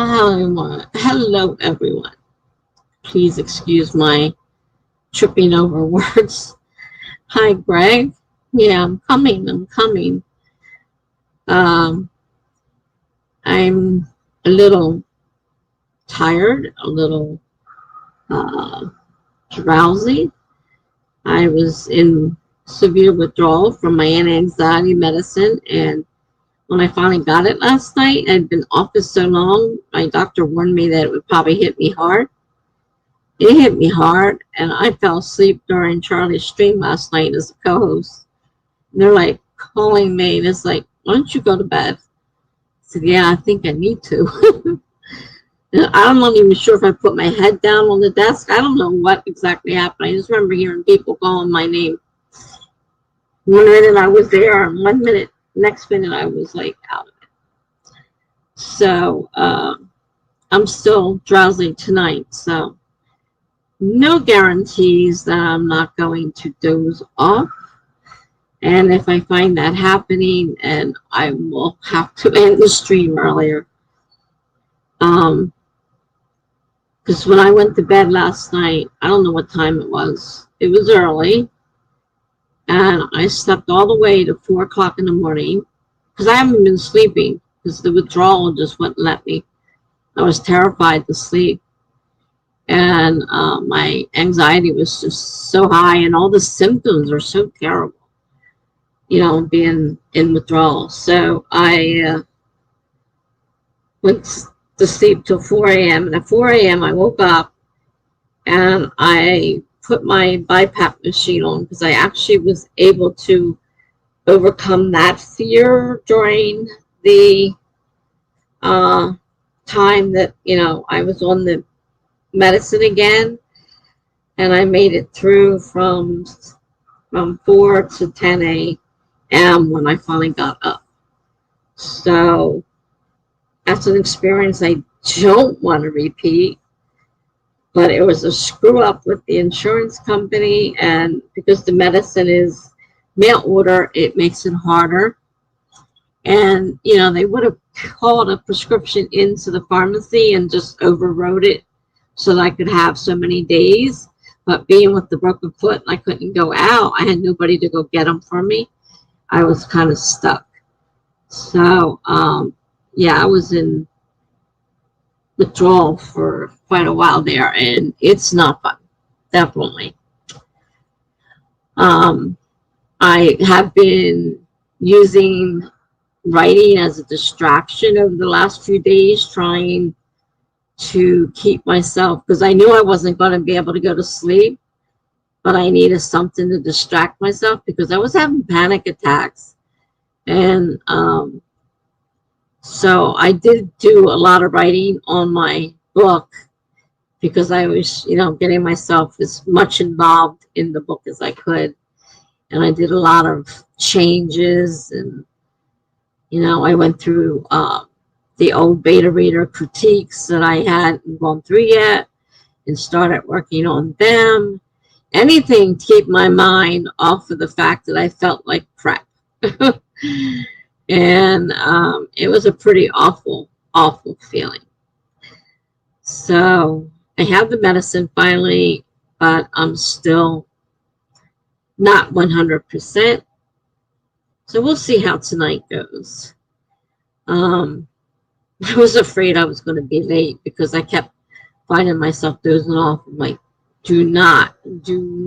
Hello, everyone. Please excuse my tripping over words. Hi, Greg. Yeah, I'm coming. Um, I'm a little tired, a little uh, drowsy. I was in severe withdrawal from my anti-anxiety medicine, and when I finally got it last night, I'd been off it so long, my doctor warned me that it would probably hit me hard. It hit me hard, and I fell asleep during Charlie's stream last night as a co-host. And they're like calling me, and it's like, why don't you go to bed? I said, yeah, I think I need to. I'm not even sure if I put my head down on the desk. I don't know what exactly happened. I just remember hearing people calling my name. 1 minute I was there, and 1 minute, next minute I was like out of it. So I'm still drowsy tonight, so no guarantees that I'm not going to doze off. And if I find that happening, and I will have to end the stream earlier. Because when I went to bed last night, I don't know what time it was. It was early. And I slept all the way to 4 o'clock in the morning. Because I haven't been sleeping. Because the withdrawal just wouldn't let me. I was terrified to sleep. And my anxiety was just so high, and all the symptoms are so terrible, being in withdrawal. So I went to sleep till 4 a.m. And at 4 a.m. I woke up and I put my BiPAP machine on, because I actually was able to overcome that fear during the time that, I was on the medicine again, and I made it through from 4 to 10 a.m. when I finally got up. So that's an experience I don't want to repeat, but it was a screw up with the insurance company, and because the medicine is mail order, it makes it harder. And they would have called a prescription into the pharmacy and just overrode it so that I could have so many days. But being with the broken foot, I couldn't go out. I had nobody to go get them for me. I was kind of stuck. So, yeah, I was in withdrawal for quite a while there, and it's not fun, definitely. I have been using writing as a distraction over the last few days, trying to keep myself, because I knew I wasn't going to be able to go to sleep, but I needed something to distract myself because I was having panic attacks. And so I did do a lot of writing on my book, because I was, getting myself as much involved in the book as I could. And I did a lot of changes, and, I went through the old beta reader critiques that I hadn't gone through yet, and started working on them. Anything to keep my mind off of the fact that I felt like crap. And it was a pretty awful feeling. So I have the medicine finally, but I'm still not 100%. So we'll see how tonight goes. I was afraid I was going to be late, because I kept finding myself dozing off. I'm like, do not do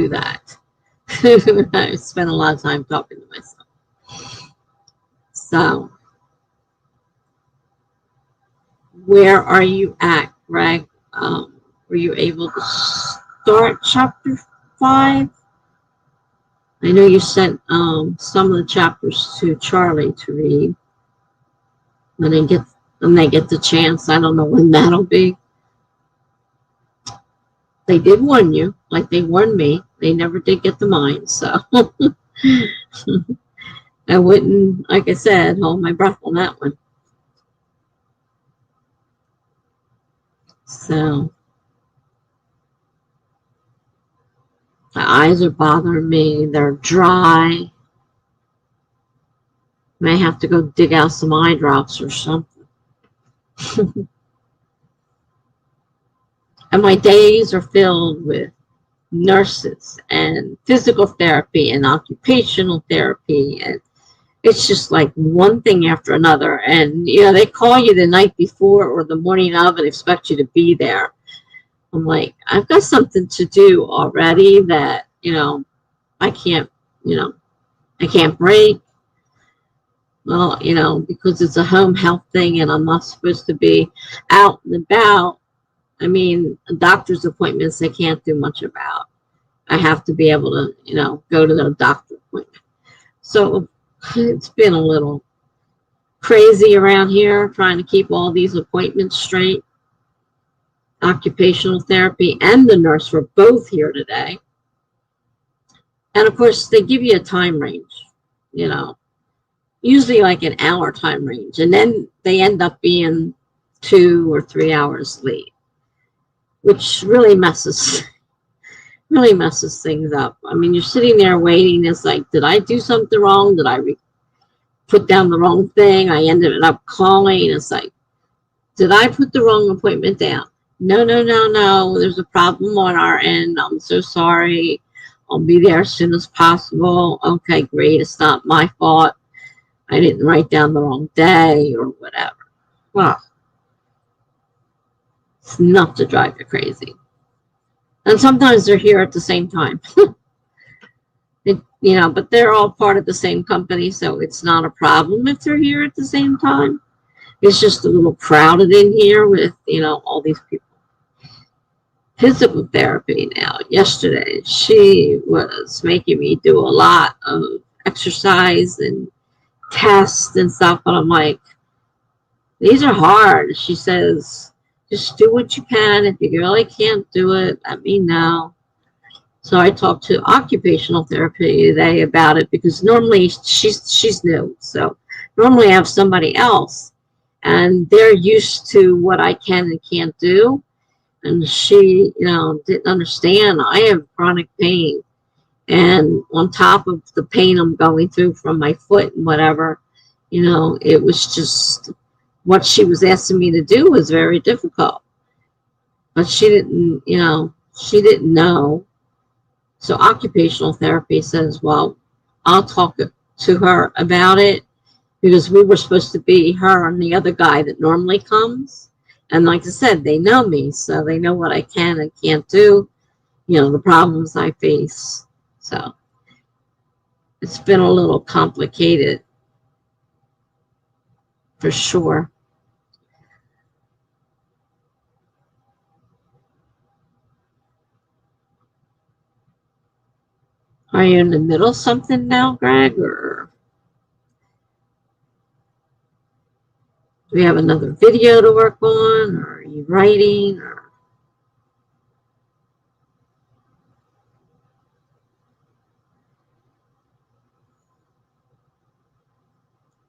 that. I spent a lot of time talking to myself. So, where are you at, Greg? Were you able to start chapter 5? I know you sent some of the chapters to Charlie to read. When they get the chance, I don't know when that'll be. They did warn you, like they warned me. They never did get to mine, so I wouldn't, like I said, hold my breath on that one. So my eyes are bothering me. They're dry. May have to go dig out some eye drops or something. And my days are filled with nurses and physical therapy and occupational therapy, and it's just like one thing after another. And they call you the night before or the morning of and expect you to be there. I'm like, I've got something to do already that I can't you know I can't break. Well, because it's a home health thing and I'm not supposed to be out and about. I mean, doctor's appointments I can't do much about. I have to be able to, go to the doctor appointment. So it's been a little crazy around here trying to keep all these appointments straight. Occupational therapy and the nurse were both here today. And of course, they give you a time range, usually like an hour time range. And then they end up being 2 or 3 hours late, which really messes things up. I mean, you're sitting there waiting. It's like, did I do something wrong? Did I put down the wrong thing? I ended up calling. It's like, did I put the wrong appointment down? No. There's a problem on our end. I'm so sorry. I'll be there as soon as possible. Okay, great. It's not my fault. I didn't write down the wrong day or whatever. Well, it's enough to drive you crazy. And sometimes they're here at the same time. But they're all part of the same company, so it's not a problem if they're here at the same time. It's just a little crowded in here with, all these people. Physical therapy now. Yesterday, she was making me do a lot of exercise and tests and stuff, but I'm like, these are hard. She says, just do what you can. If you really can't do it, let me know. So I talked to occupational therapy today about it because normally she's new. So normally I have somebody else and they're used to what I can and can't do. And she, didn't understand. I have chronic pain. And on top of the pain I'm going through from my foot and whatever, it was just what she was asking me to do was very difficult. But she didn't know. So occupational therapy says, well, I'll talk to her about it because we were supposed to be her and the other guy that normally comes. And like I said, they know me, so they know what I can and can't do, the problems I face. So it's been a little complicated for sure. Are you in the middle of something now, Greg, or do we have another video to work on, or are you writing, or?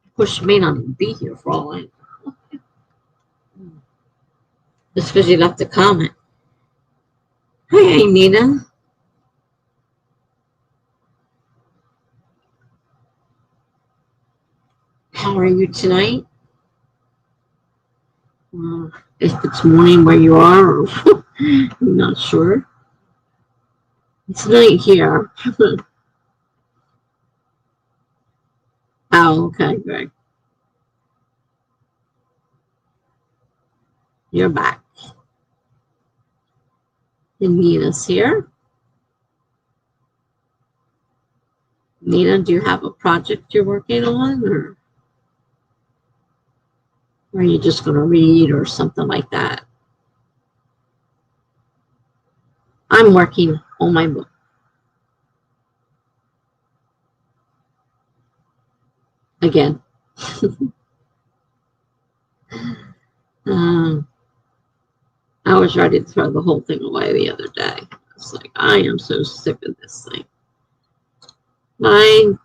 Of course, you may not even be here for all I know. Just because you left a comment. Hey, Nina. How are you tonight? If it's morning where you are, or I'm not sure. It's night here. Oh, okay, Greg. You're back. And Nina's here. Nina, do you have a project you're working on, or are you just going to read or something like that? I'm working on my book. Again. I was ready to throw the whole thing away the other day. It's like, I am so sick of this thing. I'm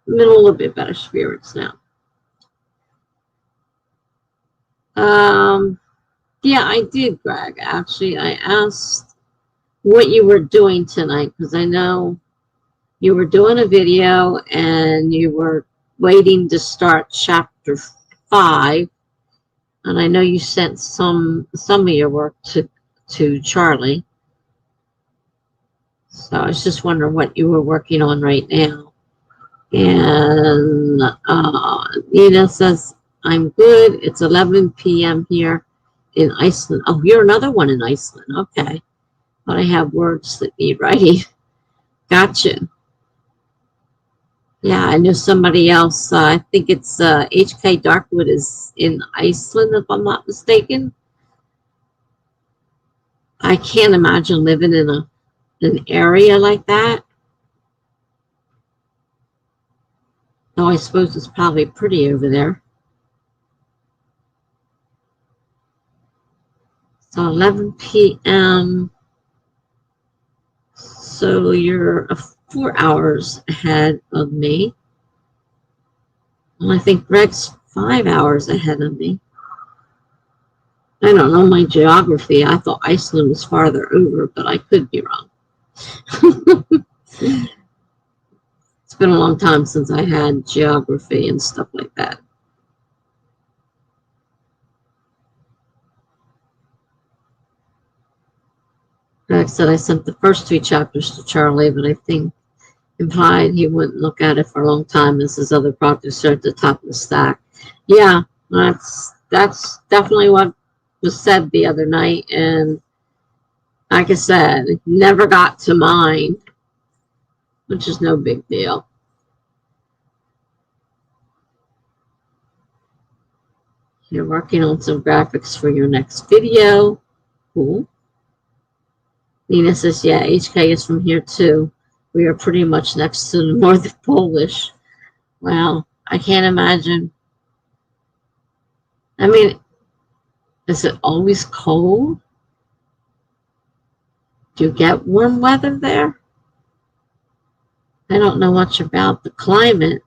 in a little bit better spirits now. Yeah, I did, Greg. Actually, I asked what you were doing tonight because I know you were doing a video and you were waiting to start chapter 5. And I know you sent some of your work to Charlie. So I was just wondering what you were working on right now. And Nina says, I'm good. It's 11 p.m. here in Iceland. Oh, you're another one in Iceland. Okay. But I have words that need writing. Gotcha. Yeah, I know somebody else. I think it's H.K. Darkwood is in Iceland, if I'm not mistaken. I can't imagine living in an area like that. Though I suppose it's probably pretty over there. So 11 p.m. So you're 4 hours ahead of me. And I think Greg's 5 hours ahead of me. I don't know my geography. I thought Iceland was farther over, but I could be wrong. It's been a long time since I had geography and stuff like that. Greg said I sent the first 3 chapters to Charlie, but I think implied he wouldn't look at it for a long time as his other projects are at the top of the stack. Yeah, that's definitely what was said the other night, and like I said, it never got to mine, which is no big deal. You're working on some graphics for your next video. Cool. Nina says, yeah, HK is from here too. We are pretty much next to the North Polish. Wow, I can't imagine. I mean, is it always cold? Do you get warm weather there? I don't know much about the climate.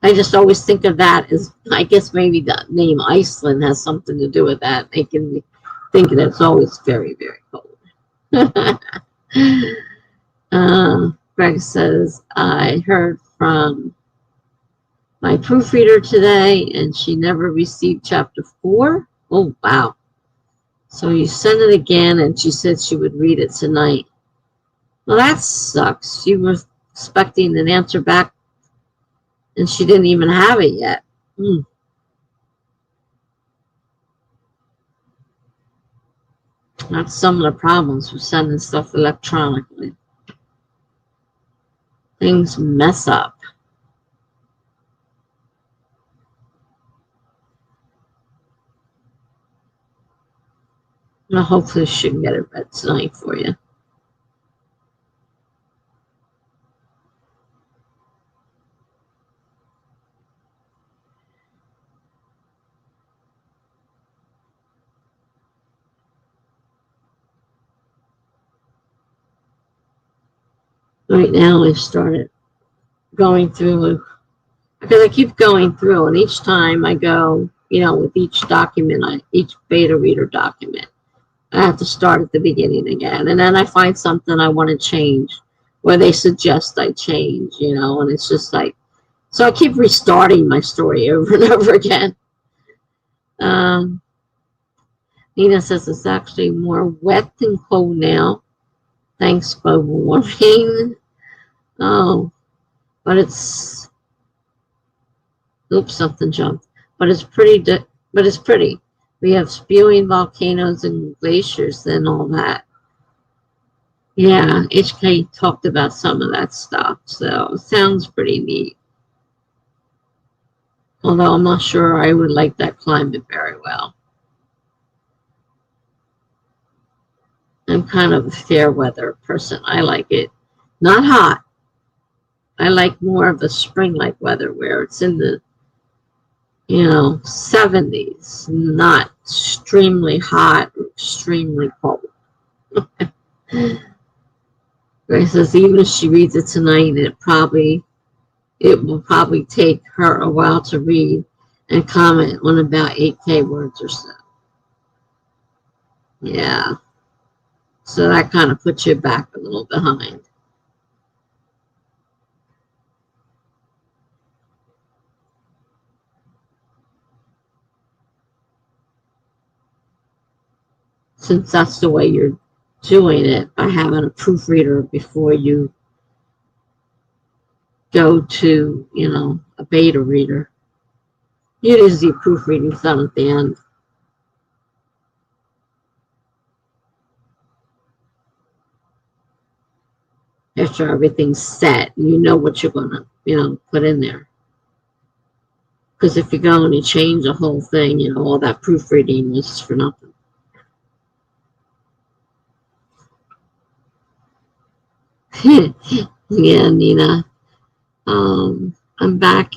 I just always think of that as, I guess maybe the name Iceland has something to do with that, making me think that it's always very, very cold. Greg says, I heard from my proofreader today, and she never received chapter 4. Oh, wow. So you sent it again, and she said she would read it tonight. Well, that sucks. She was expecting an answer back, and she didn't even have it yet. That's some of the problems with sending stuff electronically. Things mess up. Well, hopefully she can get it read tonight for you. Right now I've started going through, because I keep going through, and each time I go, with each document, each beta reader document, I have to start at the beginning again. And then I find something I want to change, where they suggest I change, and it's just like, so I keep restarting my story over and over again. Nina says it's actually more wet than cold now. Thanks, global warming. Oh, but it's, oops, something jumped. But it's pretty. We have spewing volcanoes and glaciers and all that. Yeah, HK talked about some of that stuff, so it sounds pretty neat. Although I'm not sure I would like that climate very well. I'm kind of a fair weather person. I like it. Not hot. I like more of a spring-like weather where it's in the 70s, not extremely hot or extremely cold. Grace says even if she reads it tonight, it will probably take her a while to read and comment on about 8K words or so. Yeah. So that kind of puts you back a little behind. since that's the way you're doing it, by having a proofreader before you go to, a beta reader. Usually proofreading's done at the end. After everything's set, you know what you're going to, put in there. Because if you're going to change the whole thing, all that proofreading is for nothing. Yeah, Nina. I'm back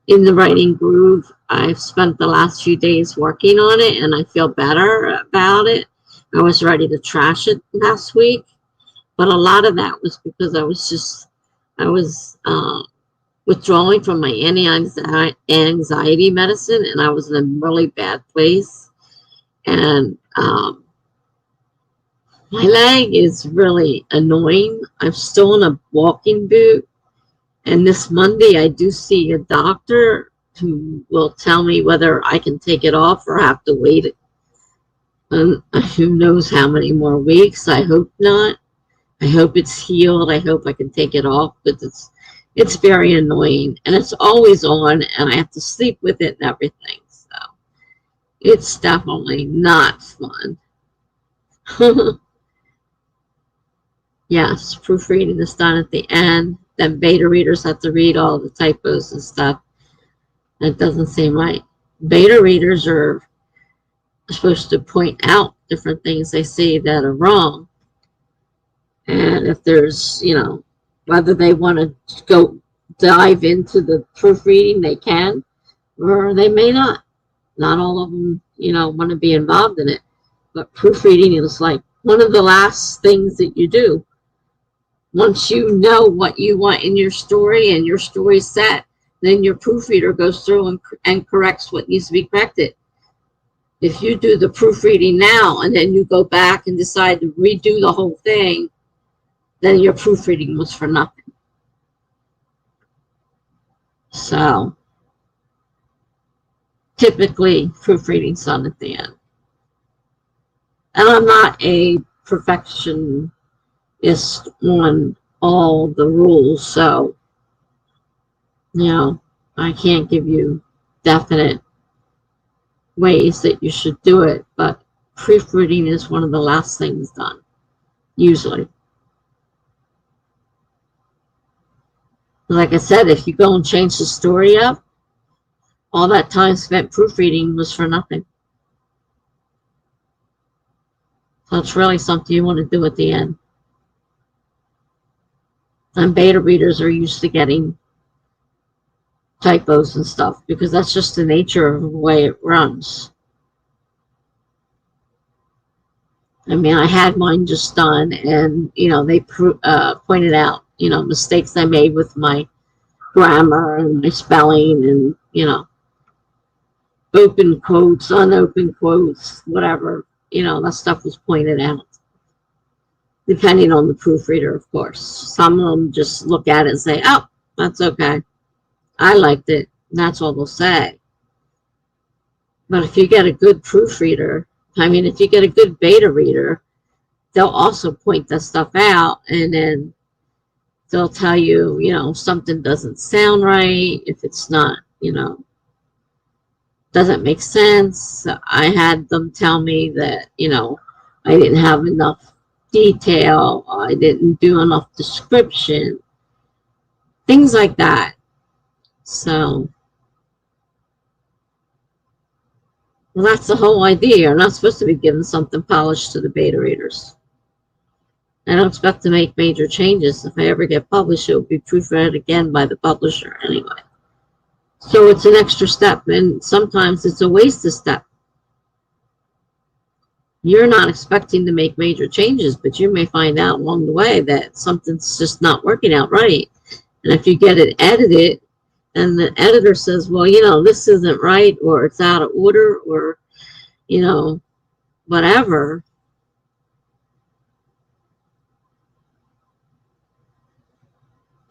in the writing groove. I've spent the last few days working on it, and I feel better about it. I was ready to trash it last week, but a lot of that was because I was withdrawing from my anti-anxiety medicine, and I was in a really bad place. And my leg is really annoying. I'm still in a walking boot. And this Monday, I do see a doctor who will tell me whether I can take it off or have to wait. And who knows how many more weeks. I hope not. I hope it's healed. I hope I can take it off, but it's very annoying, and it's always on, and I have to sleep with it and everything. So it's definitely not fun. Yes, proofreading is done at the end. Then beta readers have to read all the typos and stuff. That doesn't seem right. Beta readers are supposed to point out different things they see that are wrong. And if there's, whether they want to go dive into the proofreading, they can, or they may not. Not all of them, want to be involved in it. But proofreading is like one of the last things that you do. Once you know what you want in your story and your story's set, then your proofreader goes through and corrects what needs to be corrected. If you do the proofreading now and then you go back and decide to redo the whole thing, then your proofreading was for nothing. So typically proofreading's done at the end. And I'm not a perfectionist on all the rules, so I can't give you definite ways that you should do it, but proofreading is one of the last things done, usually. Like I said, if you go and change the story up, all that time spent proofreading was for nothing. So it's really something you want to do at the end. And beta readers are used to getting typos and stuff because that's just the nature of the way it runs. I mean, I had mine just done, and they pointed out mistakes I made with my grammar and my spelling, and open quotes, unopened quotes, whatever, that stuff was pointed out. Depending on the proofreader, of course. Some of them just look at it and say, oh, that's okay. I liked it. And that's all they'll say. But if you get a good proofreader, if you get a good beta reader, they'll also point that stuff out, and then they'll tell you, something doesn't sound right, if it's not, doesn't make sense. I had them tell me that, I didn't have enough detail, I didn't do enough description, things like that. So, well, that's the whole idea. You're not supposed to be giving something polished to the beta readers. I don't expect to make major changes. If I ever get published, it will be proofread again by the publisher anyway. So it's an extra step, and sometimes it's a wasted step. You're not expecting to make major changes, but you may find out along the way that something's just not working out right. And if you get it edited, and the editor says, well, this isn't right, or it's out of order, or, whatever.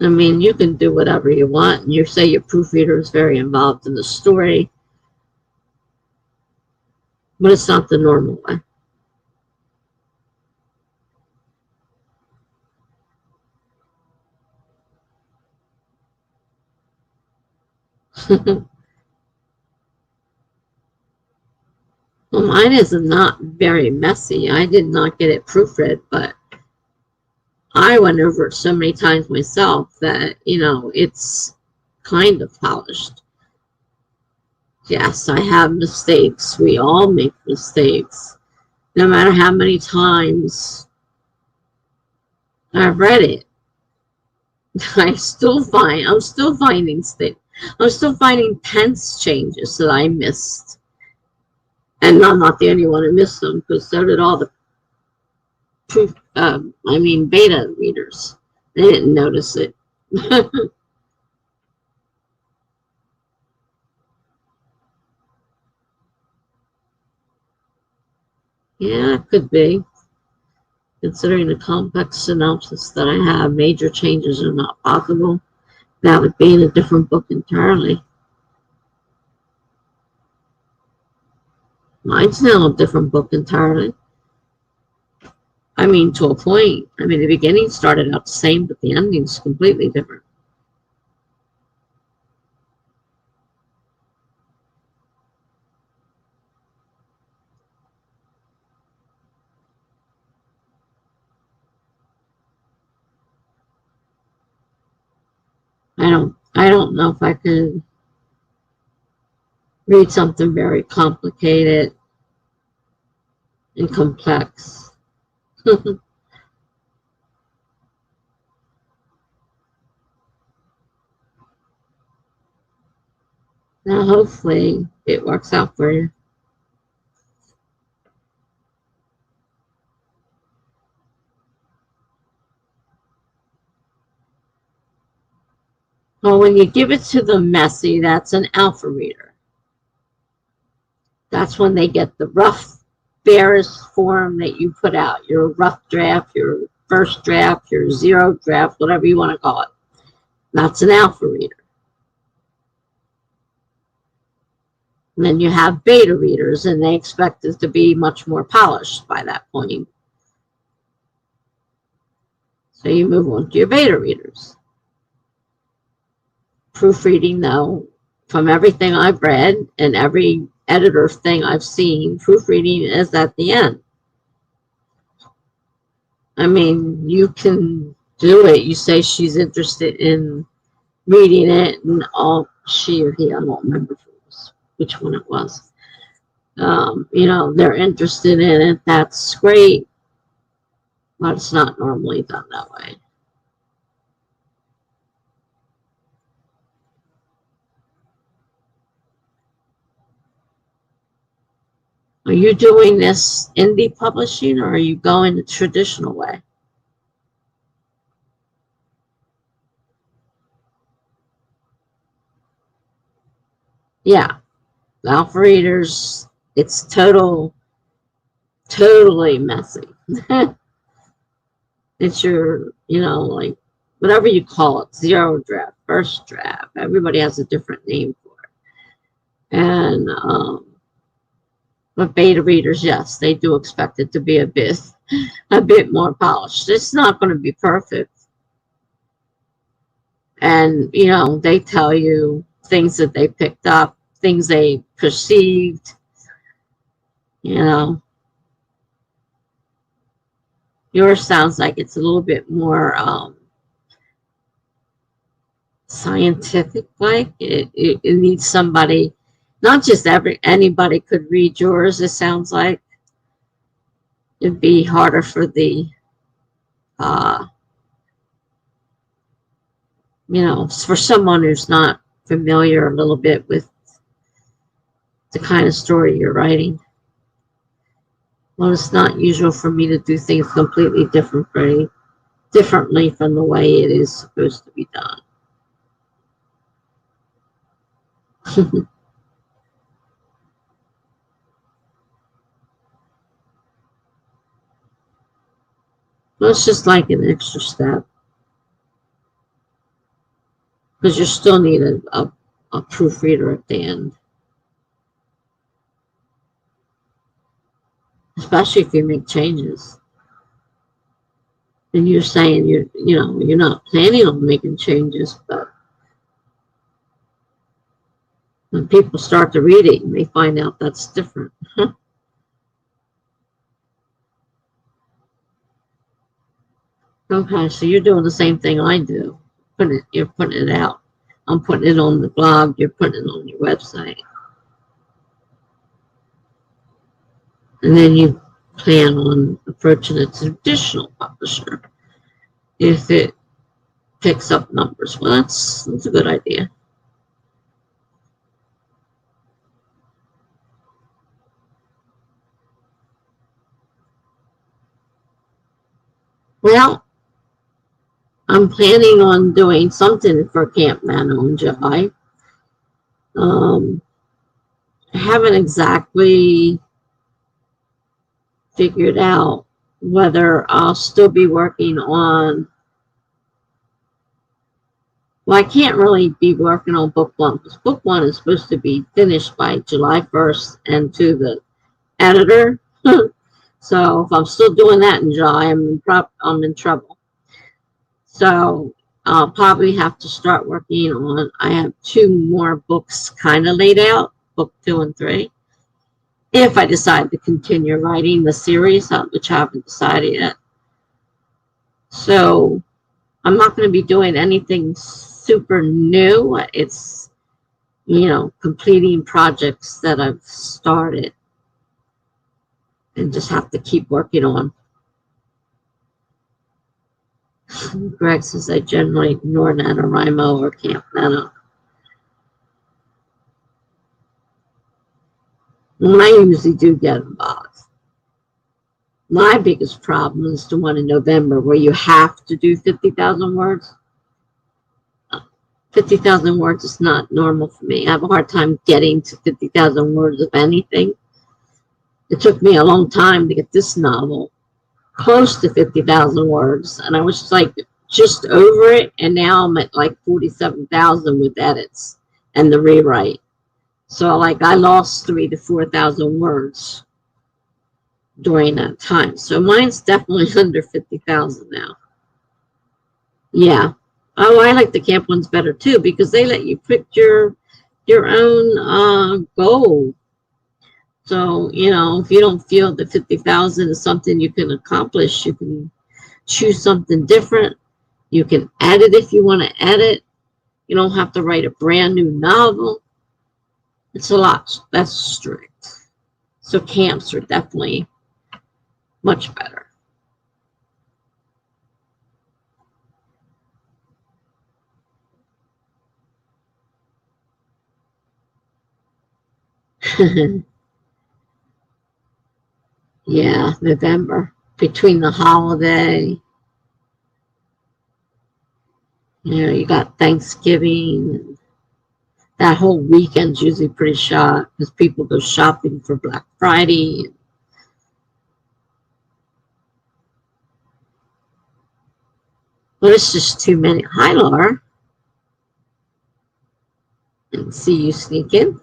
I mean, you can do whatever you want, and you say your proofreader is very involved in the story, but it's not the normal way. Well, mine is not very messy. I did not get it proofread, but I went over it so many times myself that, it's kind of polished. Yes, I have mistakes. We all make mistakes. No matter how many times I've read it, I'm still finding things. I'm still finding tense changes that I missed. And I'm not the only one who missed them, because so did all the beta readers. They didn't notice it. Yeah, it could be. Considering the complex synopsis that I have, major changes are not possible. That would be in a different book entirely. Mine's now a different book entirely. I mean, to a point. I mean, the beginning started out the same, but the ending's completely different. I don't know if I could read something very complicated and complex. Now, hopefully, it works out for you. Well, when you give it to the messy, that's an alpha reader. That's when they get the rough, barest form that you put out, your rough draft, your first draft, your zero draft, whatever you want to call it. That's an alpha reader. And then you have beta readers, and they expect it to be much more polished by that point. So you move on to your beta readers. Proofreading, though, from everything I've read and every editor thing I've seen, proofreading is at the end. I mean, you can do it. You say she's interested in reading it, and she or he, I don't remember which one it was. They're interested in it. That's great, but it's not normally done that way. Are you doing this indie publishing, or are you going the traditional way? Yeah, alpha readers, it's totally messy. It's your, like, whatever you call it, zero draft, first draft. Everybody has a different name for it. And, but beta readers, yes, they do expect it to be a bit more polished. It's not going to be perfect. And, they tell you things that they picked up, things they perceived, Yours sounds like it's a little bit more scientific, like it needs somebody, not just anybody could read yours. It sounds like it'd be harder for the uh, for someone who's not familiar a little bit with the kind of story you're writing. Well, it's not usual for me to do things completely differently from the way it is supposed to be done. Well, it's just like an extra step, because you still need a proofreader at the end, especially if you make changes. And you're saying you're not planning on making changes, but When people start to read it, you may find out that's different. Okay, so you're doing the same thing I do. You're putting it out. I'm putting it on the blog. You're putting it on your website. And then you plan on approaching a traditional publisher if it picks up numbers. Well, that's a good idea. Well, I'm planning on doing something for Camp Nano in July. I haven't exactly figured out whether I'll still be working on. Well, I can't really be working on book one because book one is supposed to be finished by July 1st and to the editor. So if I'm still doing that in July, I'm in trouble. So I'll probably have to start working on. I have 2 more books kind of laid out, book 2 and 3. If I decide to continue writing the series, which I haven't decided yet. So I'm not going to be doing anything super new. It's, completing projects that I've started and just have to keep working on. Greg says I generally ignore NaNoWriMo or Camp Nano. And I usually do get involved. My biggest problem is the one in November where you have to do 50,000 words. 50,000 words is not normal for me. I have a hard time getting to 50,000 words of anything. It took me a long time to get this novel close to 50,000 words, and I was like just over it, and now I'm at like 47,000 with edits and the rewrite. So like I lost 3,000 to 4,000 words during that time. So mine's definitely under 50,000 now. Yeah. Oh, I like the camp ones better too because they let you pick your own goal. So, if you don't feel that 50,000 is something you can accomplish, you can choose something different. You can edit if you want to edit. You don't have to write a brand new novel. It's a lot less strict. So camps are definitely much better. Yeah, November. Between the holiday. You got Thanksgiving. That whole weekend's usually pretty shot because people go shopping for Black Friday. Well, it's just too many. Hi, Laura. And see you sneak in.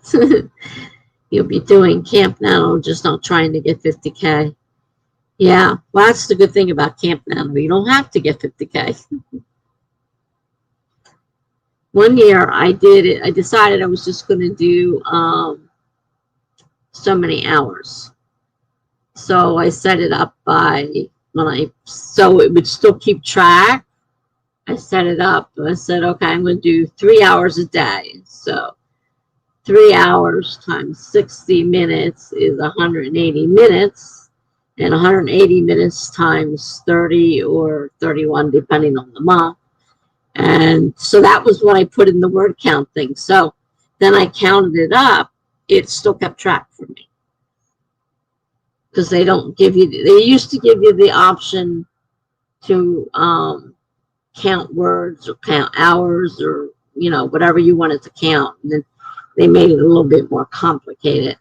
You'll be doing Camp Nano, just not trying to get 50K. Yeah, well, that's the good thing about Camp Nano. You don't have to get 50K. One year I did it. I decided I was just going to do so many hours. So I set it up so it would still keep track. I set it up. I said, okay, I'm going to do 3 hours a day. So 3 hours times 60 minutes is 180 minutes. And 180 minutes times 30 or 31, depending on the month. And so that was what I put in the word count thing. So then I counted it up. It still kept track for me. Because they used to give you the option to count words or count hours or, whatever you wanted to count. And then they made it a little bit more complicated.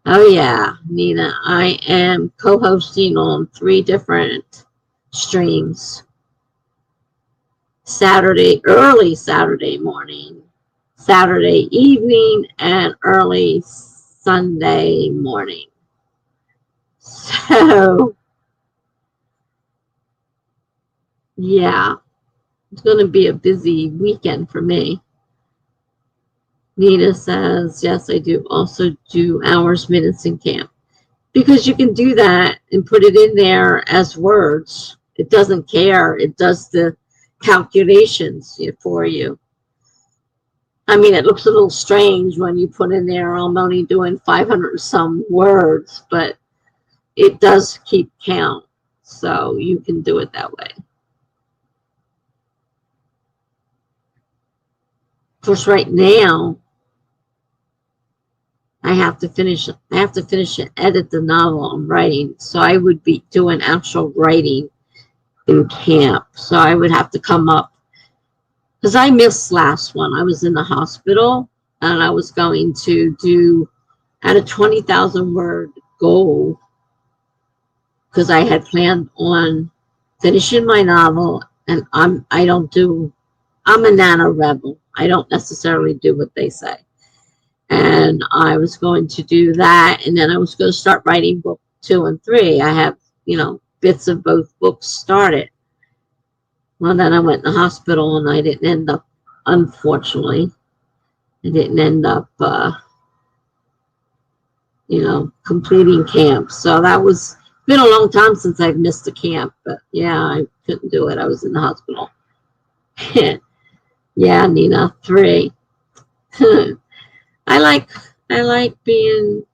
Oh yeah, Nina, I am co-hosting on 3 different streams. Early Saturday morning, Saturday evening, and early Sunday morning. So, yeah, It's going to be a busy weekend for me. Nina says, yes, I do also do hours, minutes, and camp. Because you can do that and put it in there as words. It doesn't care. It does the calculations for you. I mean, it looks a little strange when you put in there, I'm only doing 500 some words, but it does keep count. So you can do it that way. Of course, right now, I have to finish and edit the novel I'm writing. So I would be doing actual writing in camp. So I would have to come up, because I missed last one. I was in the hospital and I was going to do at a 20,000 word goal, because I had planned on finishing my novel. And I'm a nano rebel. I don't necessarily do what they say. And I was going to do that, and then I was going to start writing book 2 and 3. I have, bits of both books started. Well, then I went in the hospital, and I didn't end up, unfortunately, I didn't end up, completing camp. So that was been a long time since I've missed a camp, but yeah, I couldn't do it. I was in the hospital. Yeah, Nina, 3. I like I like being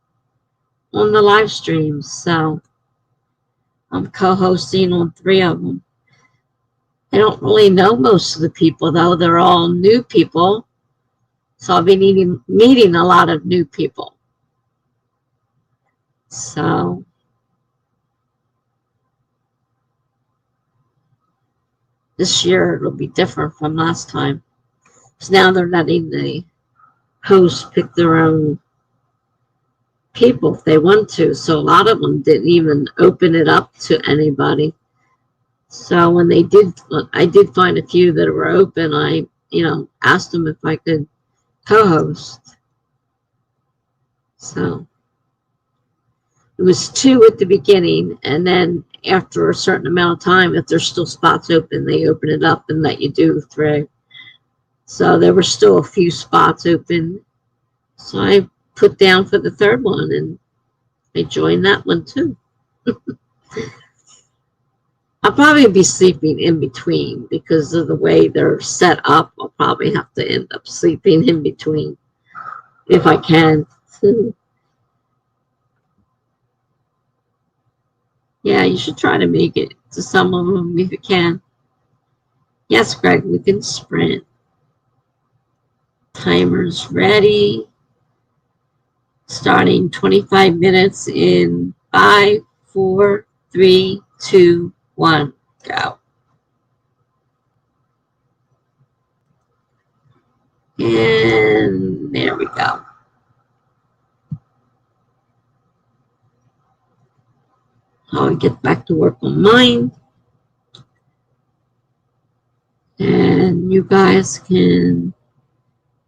on the live streams, so I'm co-hosting on 3 of them. I don't really know most of the people, though. They're all new people, so I'll be meeting a lot of new people. So this year it'll be different from last time, because now they're letting the hosts pick their own people if they want to. So a lot of them didn't even open it up to anybody. So when they did, I did find a few that were open. I, asked them if I could co-host. So it was 2 at the beginning, and then after a certain amount of time, if there's still spots open, they open it up and let you do 3. So there were still a few spots open. So I put down for the 3rd one, and I joined that one too. I'll probably be sleeping in between because of the way they're set up. I'll probably have to end up sleeping in between if I can. Yeah, you should try to make it to some of them if you can. Yes, Greg, we can sprint. Timer's ready. Starting 25 minutes in 5, 4, 3, 2, 1, go. And there we go. I'll get back to work on mine. And you guys can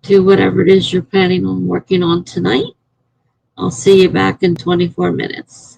do whatever it is you're planning on working on tonight. I'll see you back in 24 minutes.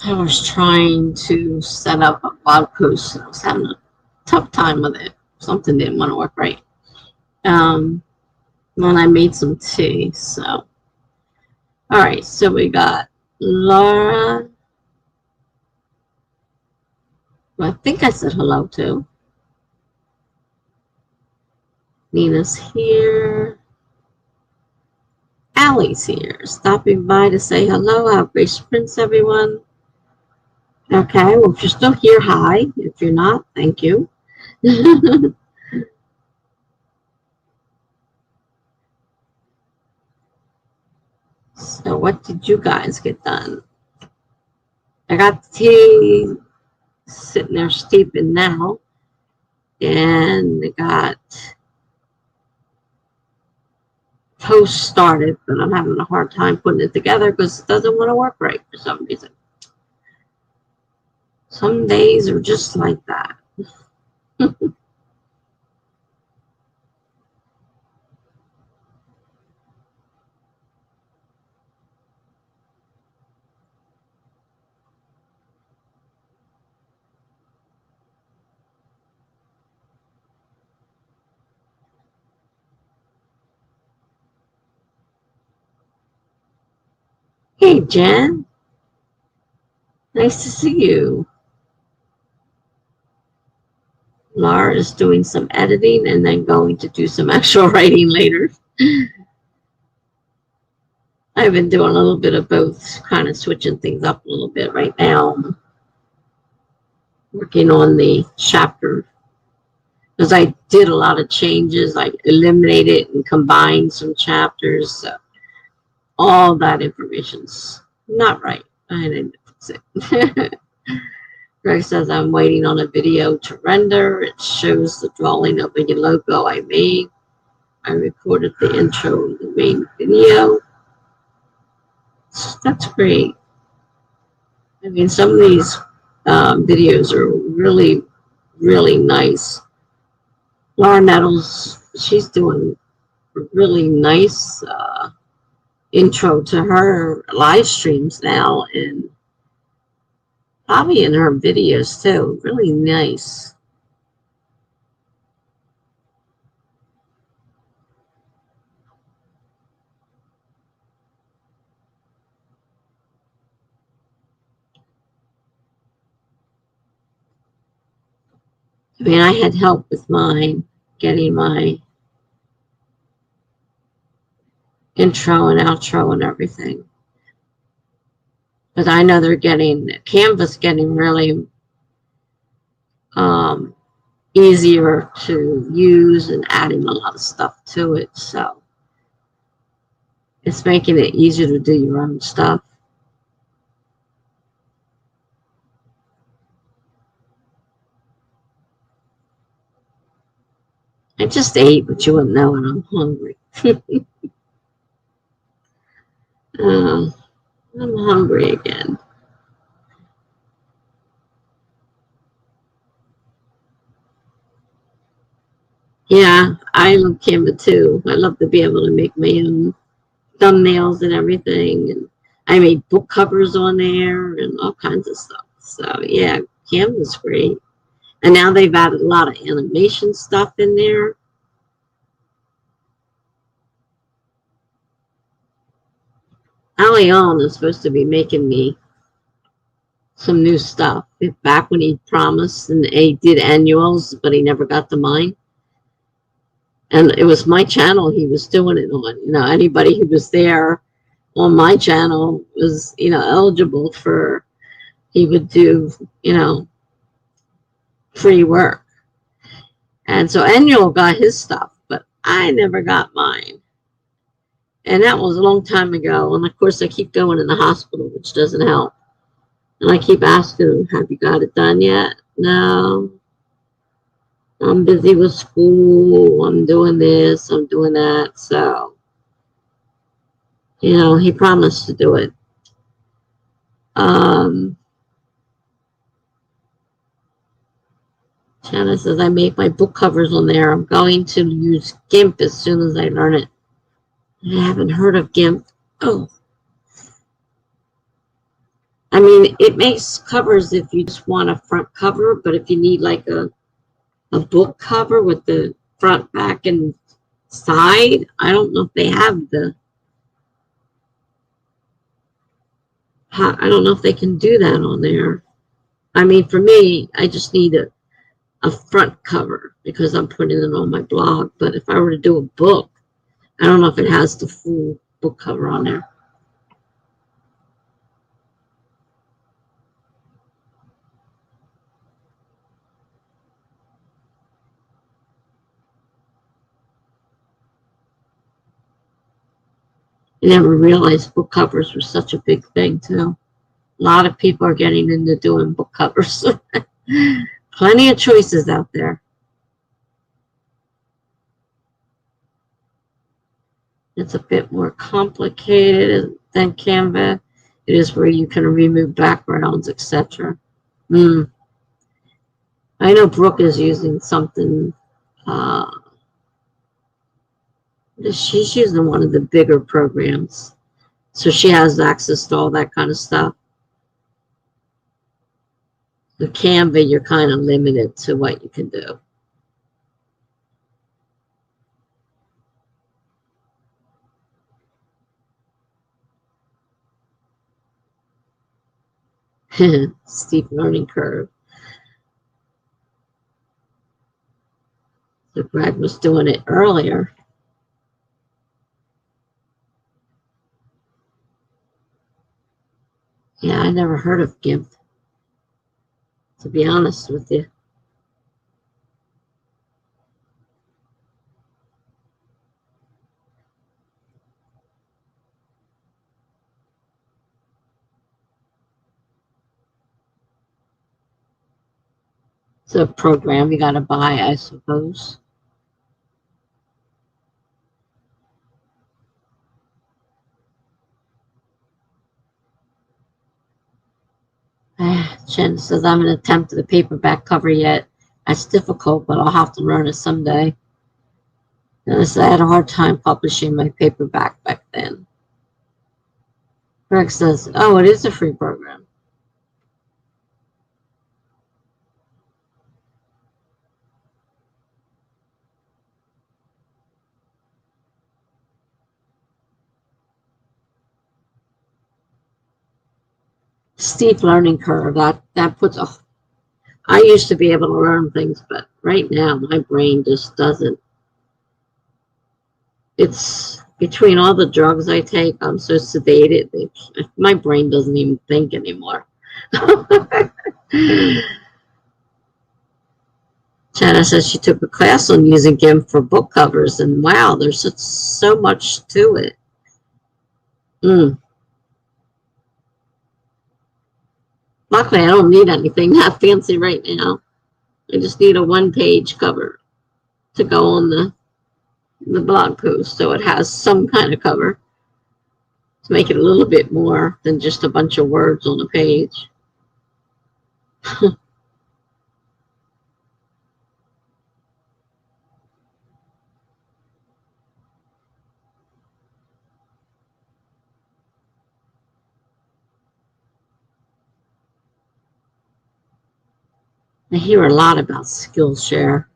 I was trying to set up a blog post. I was having a tough time with it. Something didn't want to work right. Then I made some tea. So, all right. So we got Laura. Well, I think I said hello to. Nina's here. Allie's here. Stopping by to say hello. Have great sprints, everyone. Okay. Well, if you're still here, hi. If you're not, thank you. So what did you guys get done? I got the tea sitting there steeping now. And I got post started, but I'm having a hard time putting it together because it doesn't want to work right for some reason. Some days are just like that. Hey, Jen. Nice to see you. Laura is doing some editing and then going to do some actual writing later. I've been doing a little bit of both, kind of switching things up a little bit right now. I'm working on the chapter because I did a lot of changes. I eliminated and combined some chapters. So all that information's not right. I didn't fix it. Greg says I'm waiting on a video to render. It shows the drawing of a logo I made. I recorded the intro of the main video. That's great. I mean, some of these videos are really, really nice. Laura Nettles, she's doing a really nice intro to her live streams now, and probably in her videos too. Really nice. I mean, I had help with mine, getting my intro and outro and everything. But I know they're getting, Canva's getting really easier to use and adding a lot of stuff to it. So it's making it easier to do your own stuff. I just ate, but you wouldn't know it. I'm hungry. I'm hungry again. Yeah, I love Canva too. I love to be able to make my own thumbnails and everything. And I made book covers on there and all kinds of stuff. So yeah, Canva's great. And now they've added a lot of animation stuff in there. Allion is supposed to be making me some new stuff. Back when he promised and he did annuals, but he never got to mine. And it was my channel he was doing it on. You know, anybody who was there on my channel was, you know, eligible for, he would do, you know, free work. And so Annual got his stuff, but I never got mine. And that was a long time ago. And of course, I keep going in the hospital, which doesn't help. And I keep asking him, have you got it done yet? No. I'm busy with school. I'm doing this. I'm doing that. So, you know, he promised to do it. Shanna says, I make my book covers on there. I'm going to use GIMP as soon as I learn it. I haven't heard of GIMP. Oh. I mean, it makes covers if you just want a front cover, but if you need like a book cover with the front, back, and side, I don't know if they have I don't know if they can do that on there. I mean, for me, I just need a front cover because I'm putting it on my blog. But if I were to do a book, I don't know if it has the full book cover on there. I never realized book covers were such a big thing, too. A lot of people are getting into doing book covers. Plenty of choices out there. It's a bit more complicated than Canva. It is where you can remove backgrounds, etc. I know Brooke is using something. Uh, she's using one of the bigger programs. So she has access to all that kind of stuff. The Canva, you're kind of limited to what you can do. Steep learning curve. So Greg was doing it earlier. Yeah, I never heard of GIMP, to be honest with you. It's a program you got to buy, I suppose. Jen says, I haven't attempted the paperback cover yet. That's difficult, but I'll have to learn it someday. And I had a hard time publishing my paperback back then. Greg says, oh, it is a free program. Steep learning curve. That puts a. I used to be able to learn things, but right now my brain just doesn't. It's between all the drugs I take, I'm so sedated. My brain doesn't even think anymore. Chana says she took a class on using GIMP for book covers, and wow, there's so much to it. Luckily, I don't need anything that fancy right now. I just need a one-page cover to go on the blog post, so it has some kind of cover to make it a little bit more than just a bunch of words on a page. I hear a lot about Skillshare.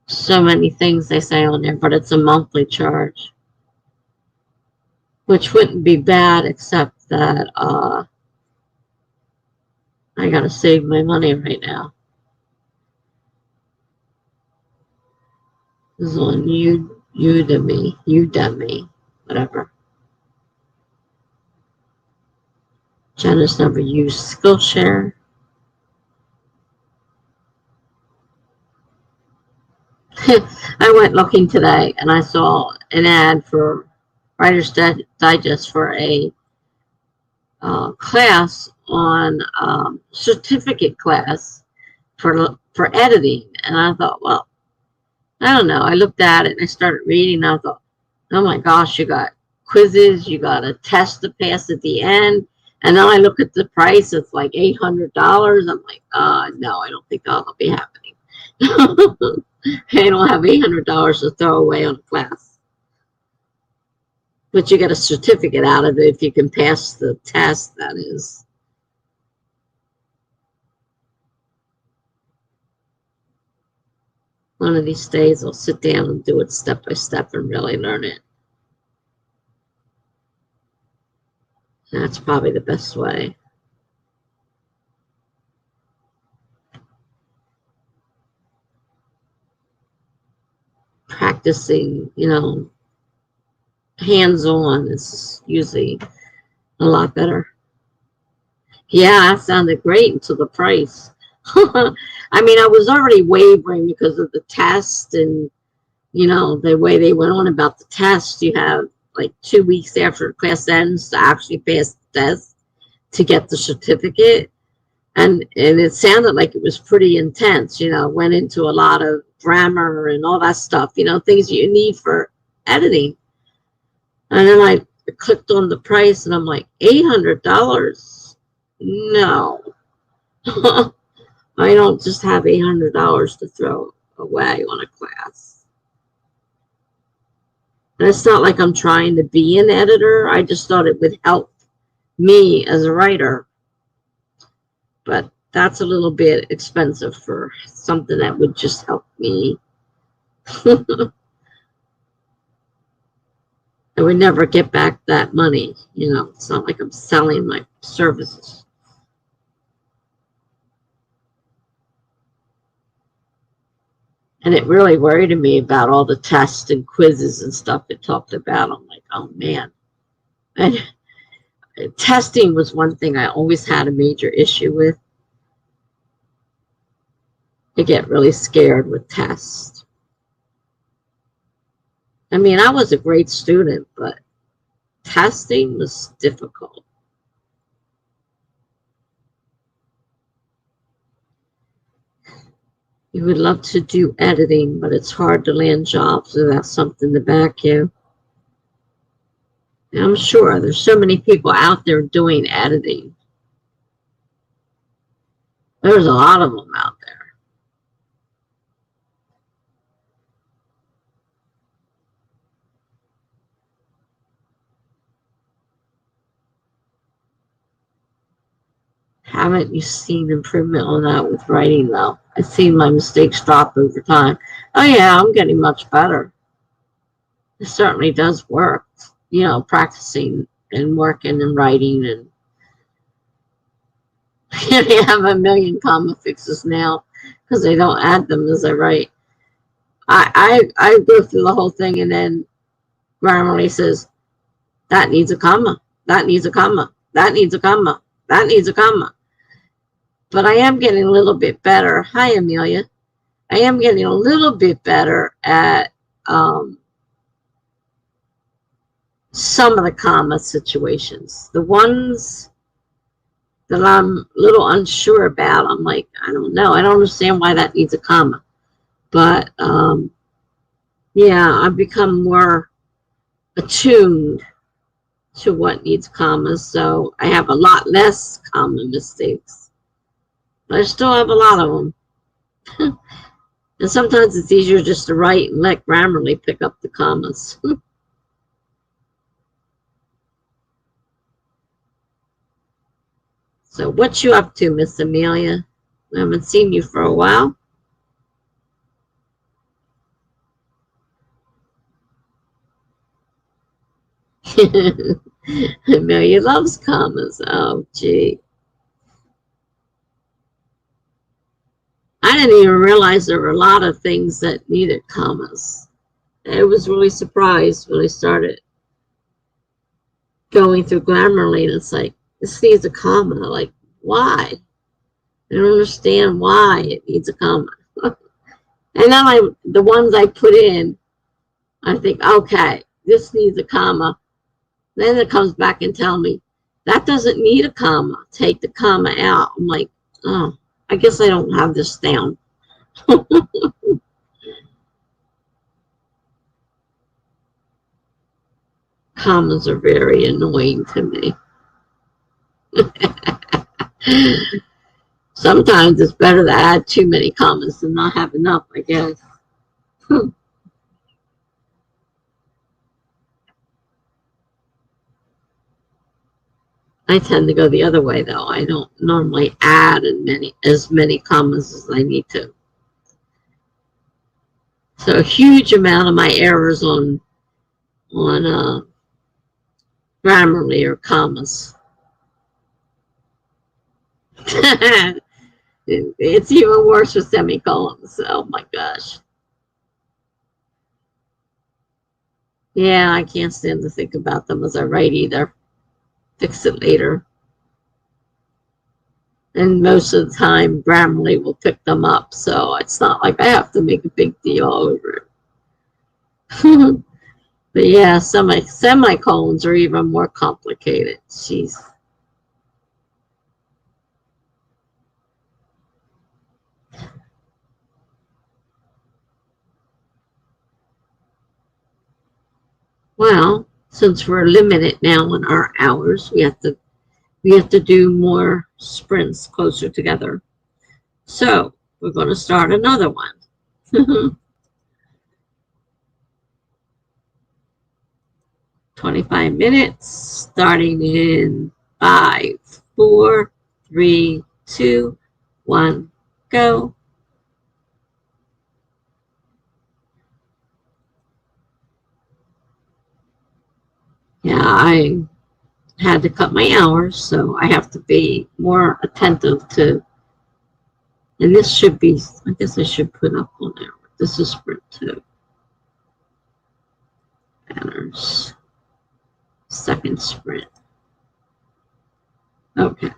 So many things they say on there, but it's a monthly charge, which wouldn't be bad, except that I gotta save my money right now. This is on Udemy, whatever. Jenna's never used Skillshare. I went looking today and I saw an ad for Writer's Digest for a class on certificate class for editing, and I thought, well, I don't know. I looked at it and I started reading. And I thought, oh my gosh, you got quizzes, you got a test to pass at the end, and then I look at the price. It's like $800. I'm like, no, I don't think that'll be happening. I don't have $800 to throw away on a class. But you get a certificate out of it if you can pass the test, that is. One of these days I'll sit down and do it step by step and really learn it. That's probably the best way. Practicing, hands-on is usually a lot better. Yeah, that sounded great until the price. I mean, I was already wavering because of the test and, the way they went on about the test. You have like 2 weeks after the class ends to actually pass the test to get the certificate. And it sounded like it was pretty intense, went into a lot of grammar and all that stuff, things you need for editing. And then I clicked on the price and I'm like, $800? No. I don't just have $800 to throw away on a class. And it's not like I'm trying to be an editor. I just thought it would help me as a writer. But that's a little bit expensive for something that would just help me. I would never get back that money. It's not like I'm selling my services. And it really worried me about all the tests and quizzes and stuff it talked about. I'm like, oh man. And testing was one thing I always had a major issue with. I get really scared with tests. I mean, I was a great student, but testing was difficult. You would love to do editing, but it's hard to land jobs without something to back you. And I'm sure there's so many people out there doing editing. There's a lot of them out there. Haven't you seen improvement on that with writing, though? I've seen my mistakes drop over time. Oh, yeah, I'm getting much better. It certainly does work, practicing and working and writing. And I have a million comma fixes now because I don't add them as I write. I go through the whole thing, and then Grammarly says, that needs a comma, that needs a comma, that needs a comma, that needs a comma. But I am getting a little bit better. Hi, Amelia. I am getting a little bit better at some of the comma situations. The ones that I'm a little unsure about, I'm like, I don't know. I don't understand why that needs a comma. But, yeah, I've become more attuned to what needs commas. So I have a lot less comma mistakes. But I still have a lot of them. And sometimes it's easier just to write and let Grammarly pick up the commas. So what you up to, Miss Amelia? I haven't seen you for a while. Amelia loves commas. Oh, gee. I didn't even realize there were a lot of things that needed commas. I was really surprised when I started going through Grammarly, and it's like, this needs a comma. Like, why? I don't understand why it needs a comma. And then the ones I put in, I think, okay, this needs a comma. Then it comes back and tell me, that doesn't need a comma. Take the comma out. I'm like, oh, I guess I don't have this down. Commas are very annoying to me. Sometimes it's better to add too many commas than not have enough, I guess. I tend to go the other way, though. I don't normally add as many commas as I need to. So a huge amount of my errors on Grammarly or commas. It's even worse with semicolons. Oh my gosh. Yeah, I can't stand to think about them as I write either. Fix it later. And most of the time, Grammarly will pick them up, so it's not like I have to make a big deal over it. But yeah, semicolons are even more complicated. Jeez. Well, since we're limited now on our hours, we have to do more sprints closer together. So we're going to start another one. 25 minutes, starting in 5, 4, 3, 2, 1, go. Yeah, I had to cut my hours, so I have to be more attentive to, and this should be, I guess I should put up on there. This is sprint 2. Banners. Second sprint. Okay,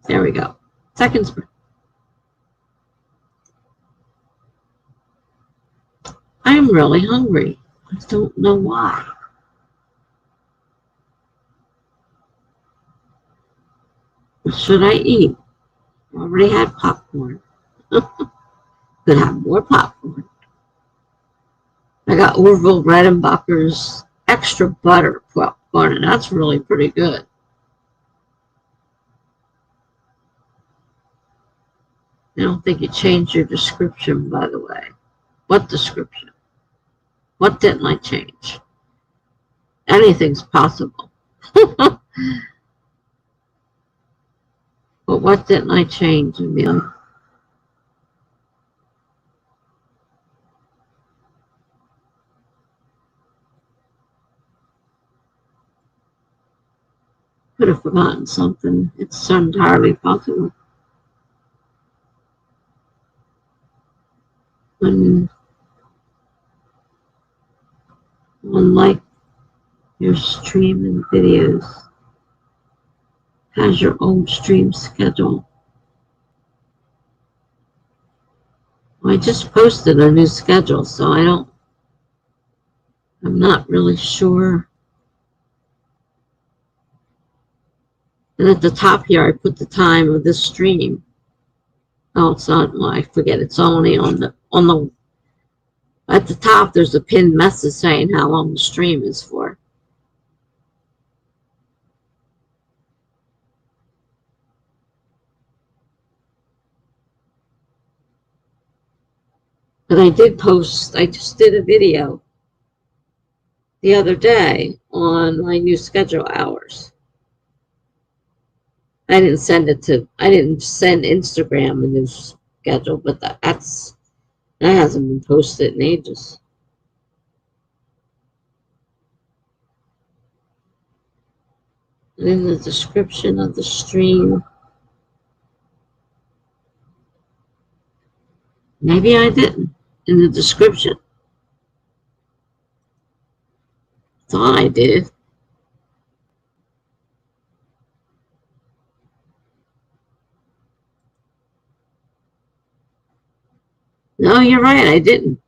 there we go. Second sprint. I'm really hungry. I don't know why. What should I eat? I already had popcorn. Could have more popcorn. I got Orville Redenbacher's extra butter popcorn, and that's really pretty good. I don't think you changed your description, by the way. What description? What didn't I change? Anything's possible. But what didn't I change, Amelia? Could have forgotten something. It's entirely possible. When unlike your stream and videos, has your own stream schedule. I just posted a new schedule, so I'm not really sure. And at the top here, I put the time of this stream. Oh, it's not, well, I forget, it's only at the top, there's a pinned message saying how long the stream is for. But I just did a video the other day on my new schedule hours. I didn't send Instagram a new schedule, but that hasn't been posted in ages. And in the description of the stream, maybe I didn't. In the description, thought I did. No, you're right, I didn't.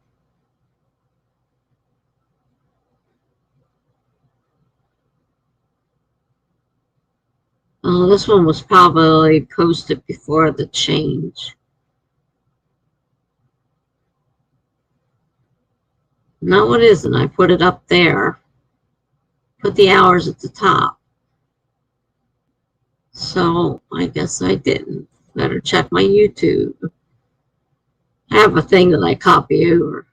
Oh, this one was probably posted before the change. No, it isn't. I put it up there. Put the hours at the top. So I guess I didn't. Better check my YouTube. I have a thing that I copy over.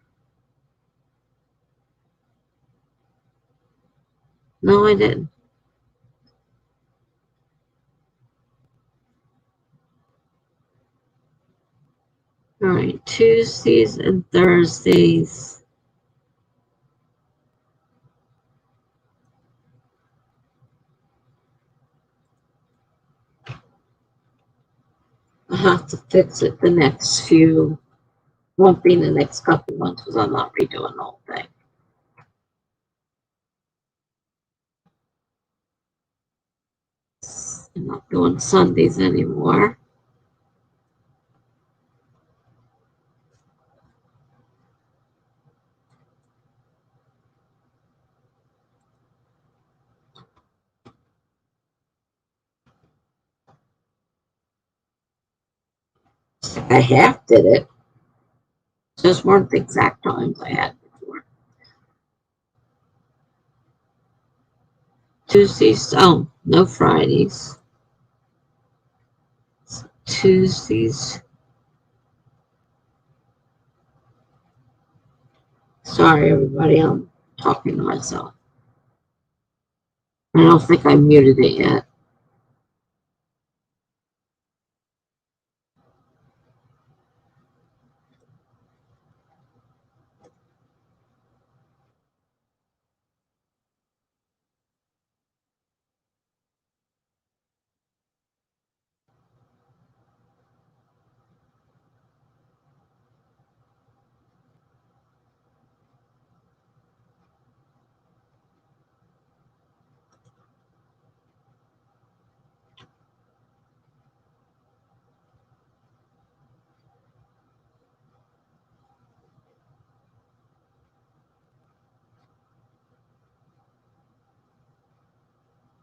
No, I didn't. All right, Tuesdays and Thursdays. I'll have to fix it the next few, won't be the next couple months because I'm not redoing the whole thing. I'm not doing Sundays anymore. I half did it. Just weren't the exact times I had before. Tuesdays, oh, no Fridays. Tuesdays. Sorry, everybody, I'm talking to myself. I don't think I muted it yet.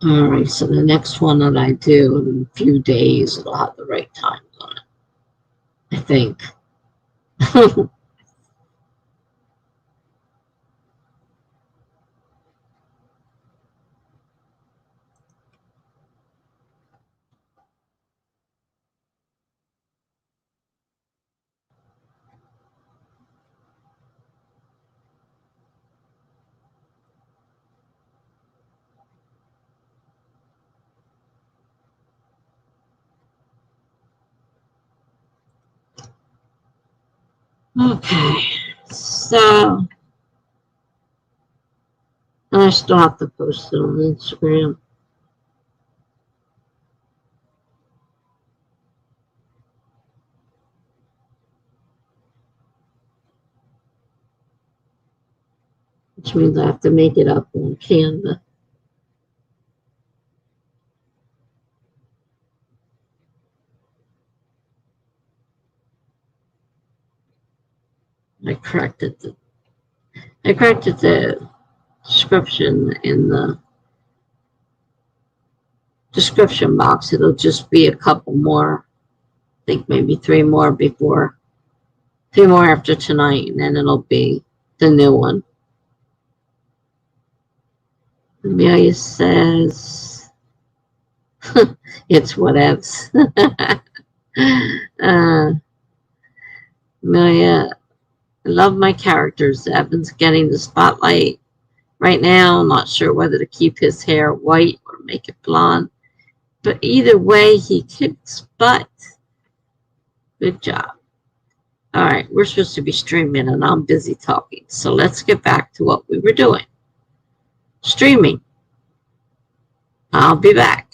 All right, so the next one that I do in a few days, it'll have the right times on it, I think. Okay, so I still have to post it on Instagram. Which means I have to make it up on Canva. I corrected the description in the description box. It'll just be a couple more. I think maybe three more after tonight, and then it'll be the new one. Amelia says it's whatevs. Amelia, I love my characters. Evan's getting the spotlight right now. Not sure whether to keep his hair white or make it blonde. But either way, he kicks butt. Good job. All right, we're supposed to be streaming and I'm busy talking. So let's get back to what we were doing. Streaming. I'll be back.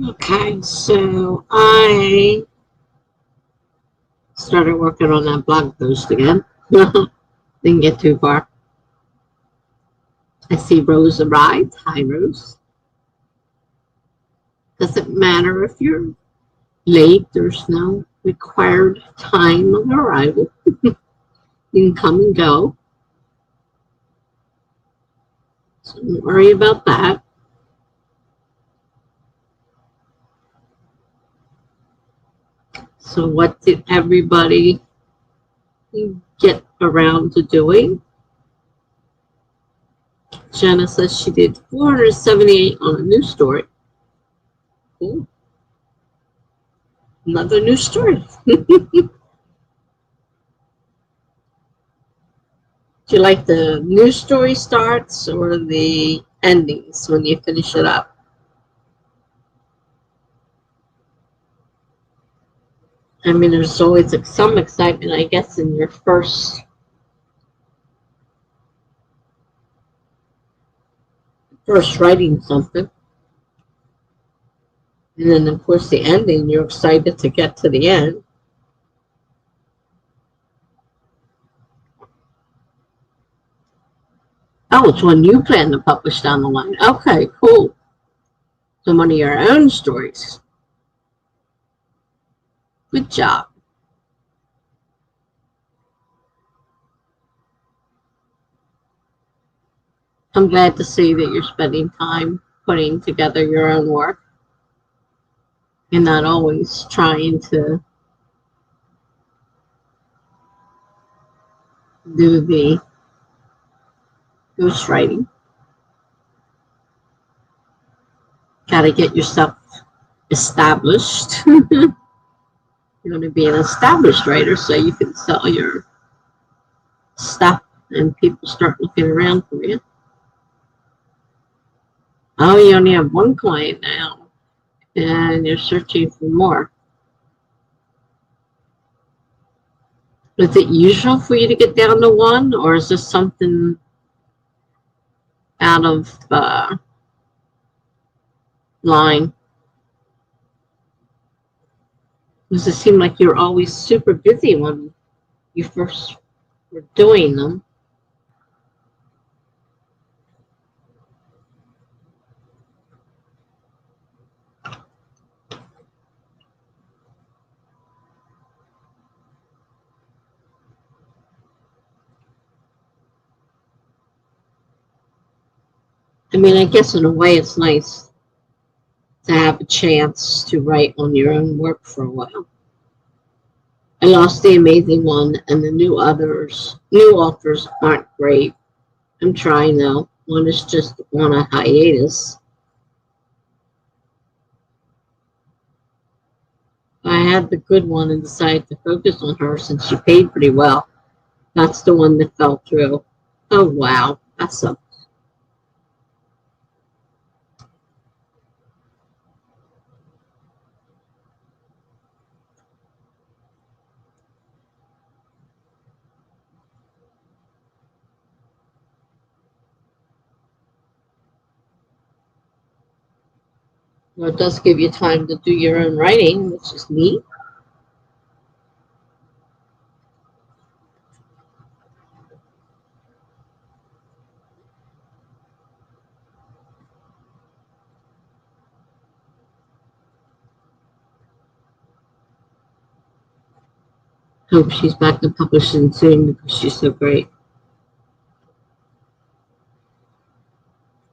Okay, so I started working on that blog post again. Didn't get too far. I see Rose arrived. Hi, Rose. Doesn't matter if you're late, there's no required time of arrival. You can come and go. So don't worry about that. So what did everybody get around to doing? Jenna says she did 478 on a news story. Cool. Another news story. Do you like the news story starts or the endings when you finish it up? I mean, there's always some excitement, I guess, in your first writing something. And then, of course, the ending, you're excited to get to the end. Oh, it's one you plan to publish down the line. Okay, cool. So one of your own stories. Good job. I'm glad to see that you're spending time putting together your own work and not always trying to do the ghostwriting. Got to get yourself established. You're going to be an established writer so you can sell your stuff and people start looking around for you. Oh, you only have one client now and you're searching for more. Is it usual for you to get down to one, or is this something out of line? Does it seem like you're always super busy when you first were doing them? I mean, I guess in a way it's nice to have a chance to write on your own work for a while. I lost the amazing one, and the new authors aren't great. I'm trying though. One is just on a hiatus. I had the good one and decided to focus on her since she paid pretty well. That's the one that fell through. Oh wow, that's a. Well, it does give you time to do your own writing, which is neat. Hope she's back to publishing soon because she's so great.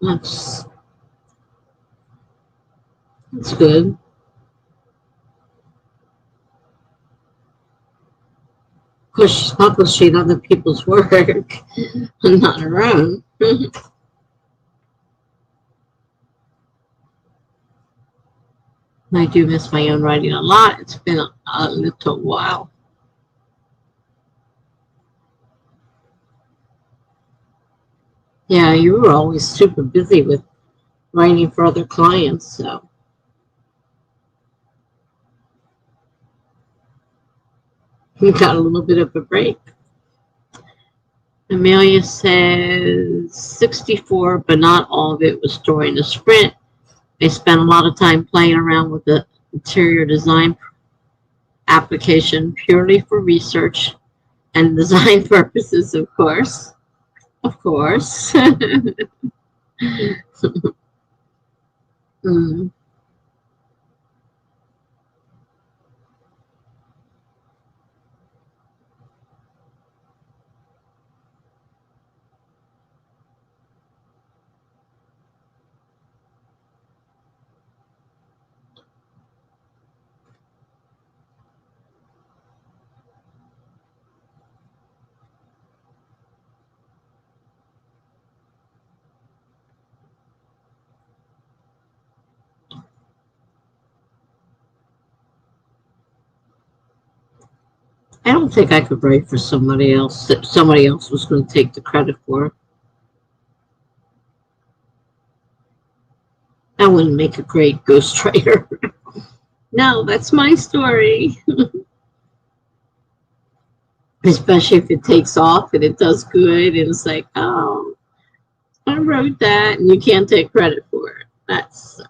That's that's good. Of course, she's publishing other people's work and not her own. I do miss my own writing a lot. It's been a little while. Yeah, you were always super busy with writing for other clients, so you got a little bit of a break. Amelia says 64, but not all of it was during the sprint. I spent a lot of time playing around with the interior design application purely for research and design purposes, of course. Of course. Mm. I don't think I could write for somebody else that somebody else was going to take the credit for. I wouldn't make a great ghostwriter. No, that's my story. Especially if it takes off and it does good and it's like, oh, I wrote that and you can't take credit for it. That's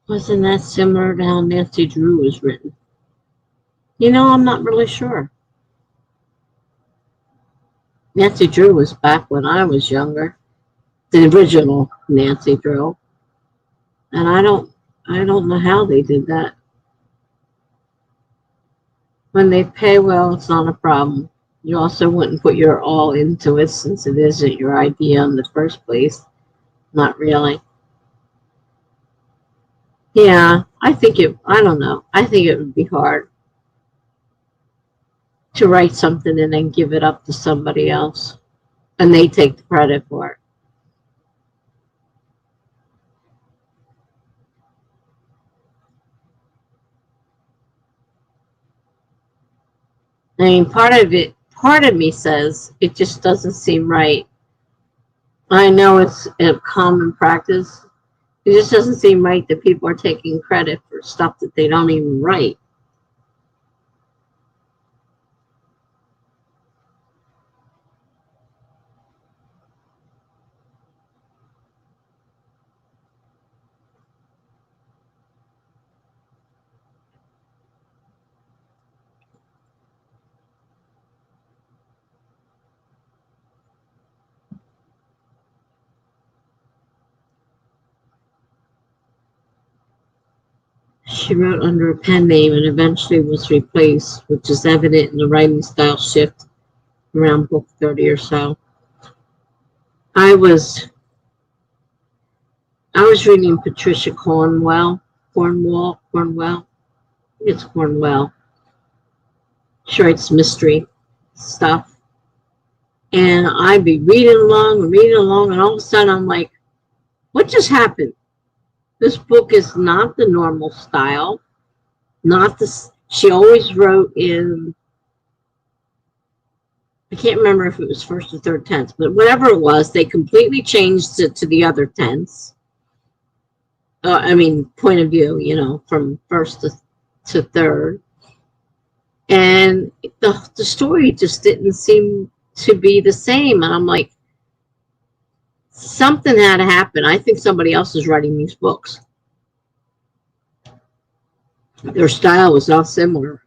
wasn't that similar to how Nancy Drew was written? I'm not really sure. Nancy Drew was back when I was younger, the original Nancy Drew, and I don't know how they did that. When they pay well, it's not a problem. You also wouldn't put your all into it since it isn't your idea in the first place. Not really. Yeah, I don't know. I think it would be hard to write something and then give it up to somebody else and they take the credit for it. I mean, part of me says it just doesn't seem right. I know it's a common practice. It just doesn't seem right that people are taking credit for stuff that they don't even write. She wrote under a pen name and eventually was replaced, which is evident in the writing style shift around book 30 or so. I was I was reading Patricia Cornwell. I think it's Cornwell. She writes mystery stuff. And I'd be reading along, and all of a sudden I'm like, what just happened? This book is not the normal style. Not the. She always wrote in. I can't remember if it was first or third tense, but whatever it was, they completely changed it to the other tense. I mean, point of view, from first to third. And the story just didn't seem to be the same. And I'm like, something had to happen. I think somebody else is writing these books. Their style was not similar.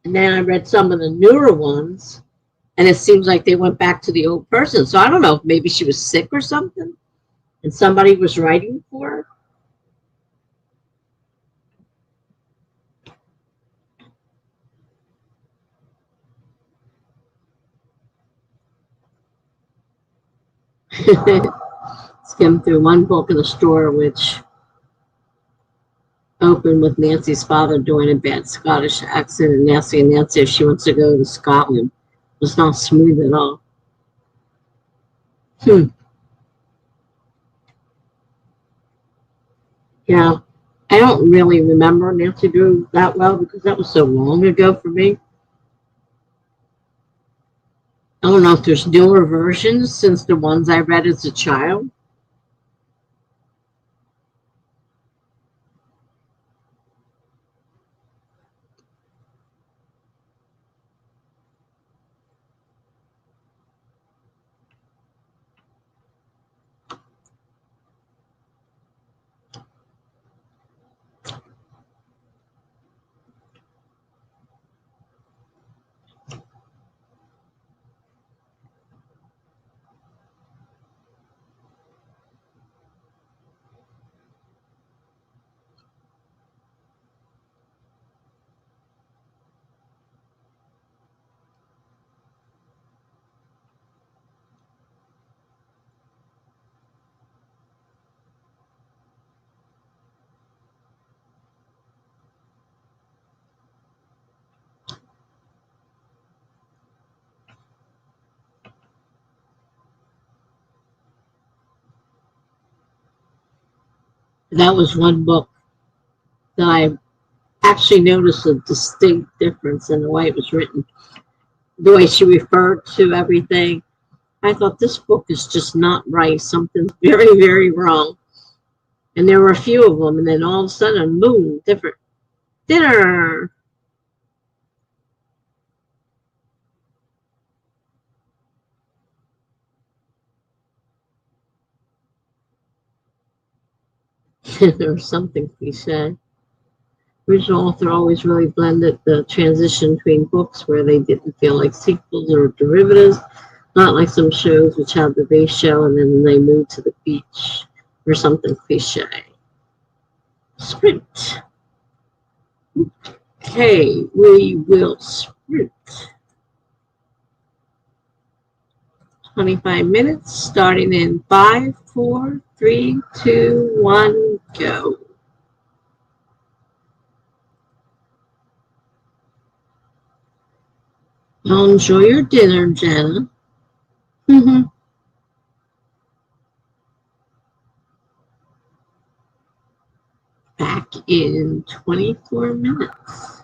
And then I read some of the newer ones, and it seems like they went back to the old person. So I don't know if maybe she was sick or something, and somebody was writing for her. Skimmed through one book in the store, which opened with Nancy's father doing a bad Scottish accent and asking Nancy if she wants to go to Scotland. It was not smooth at all. Hmm. Yeah. I don't really remember Nancy Drew that well because that was so long ago for me. I don't know if there's newer versions since the ones I read as a child. That was one book that I actually noticed a distinct difference in the way it was written, the way she referred to everything. I thought this book is just not right. Something's very, very wrong. And there were a few of them, and then all of a sudden, boom, different dinner. Or something cliche. Original author always really blended the transition between books where they didn't feel like sequels or derivatives, not like some shows which have the base show and then they move to the beach or something cliche. Sprint. Okay, we will sprint 25 minutes starting in 5, 4, 3, 2, 1, go. Well, enjoy your dinner, Jenna. Back in 24 minutes.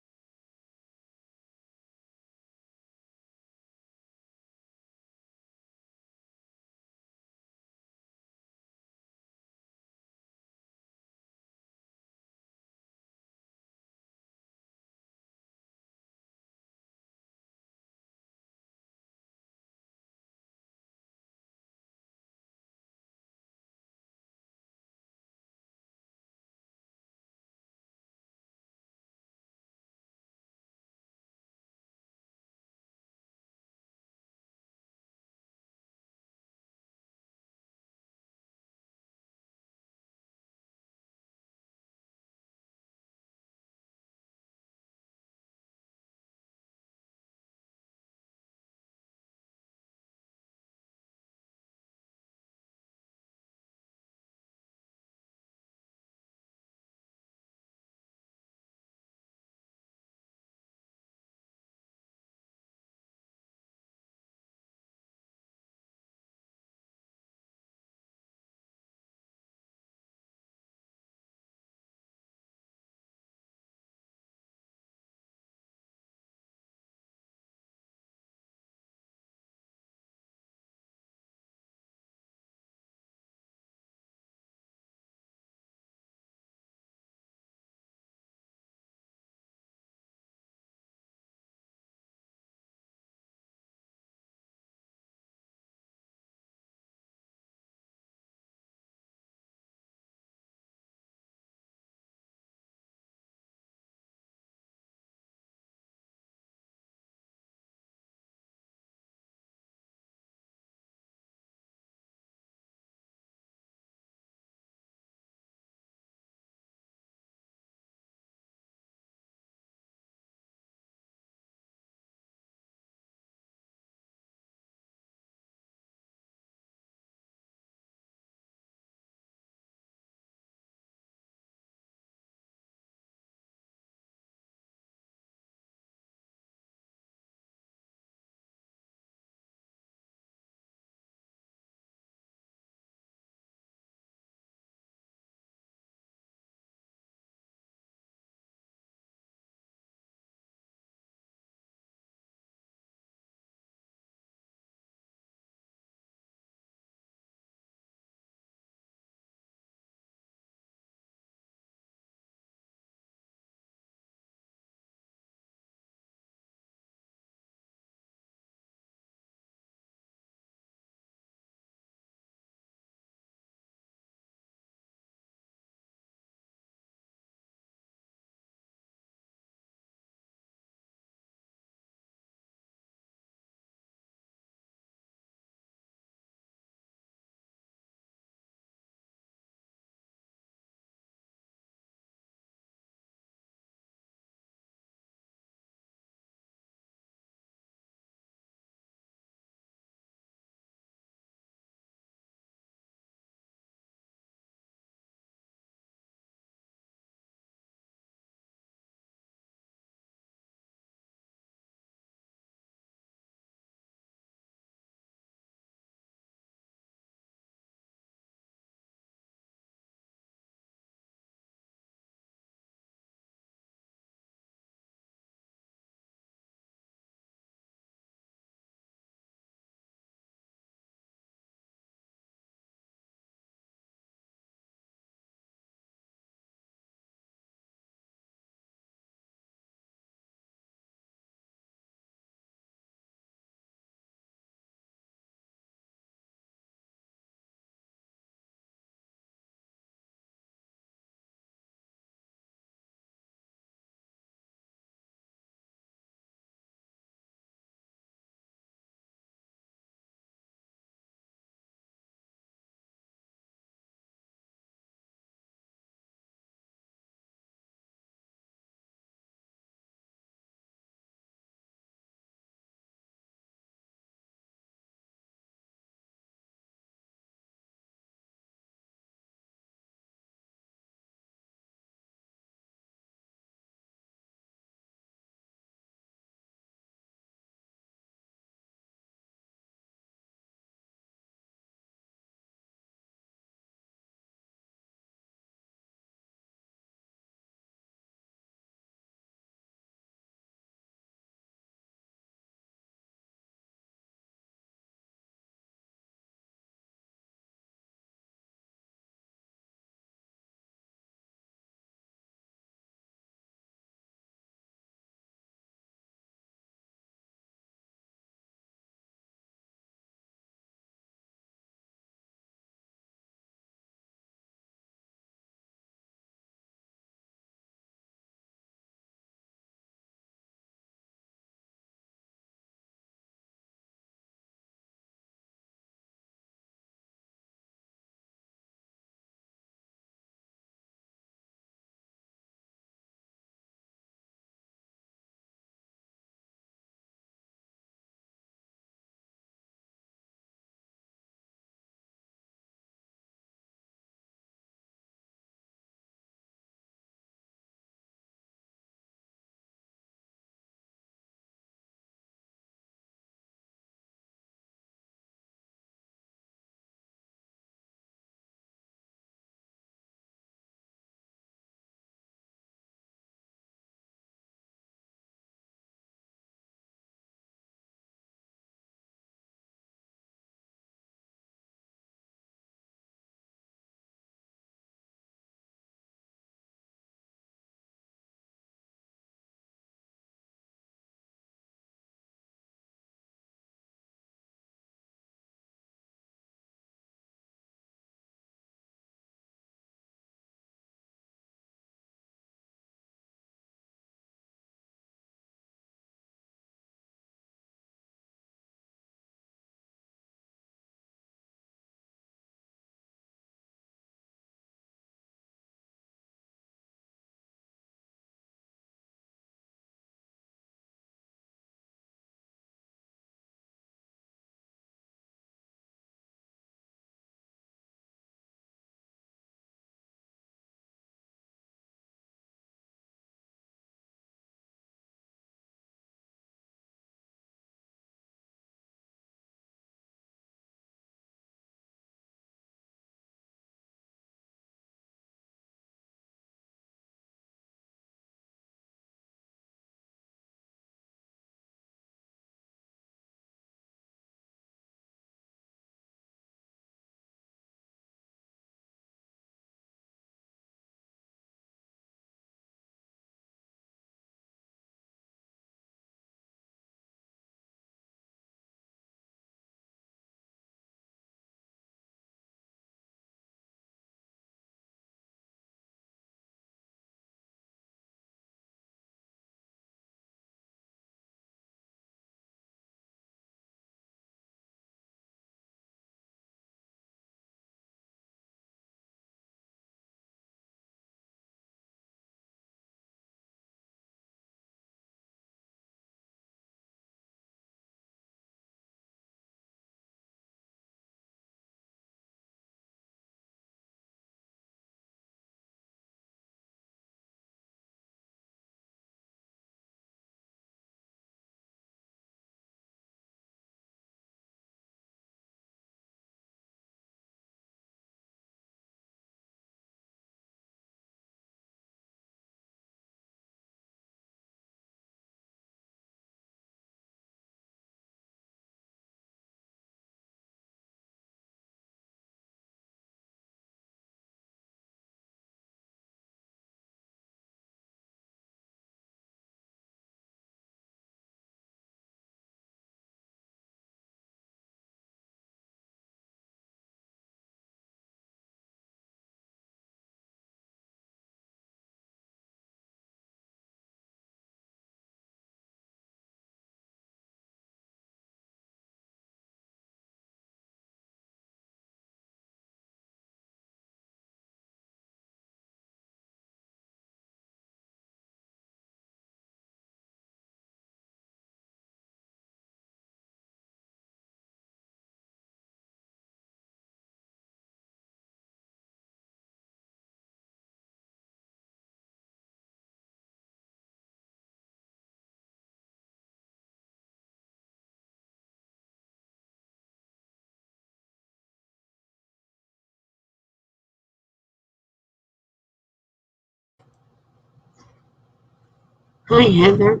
Hi, Heather.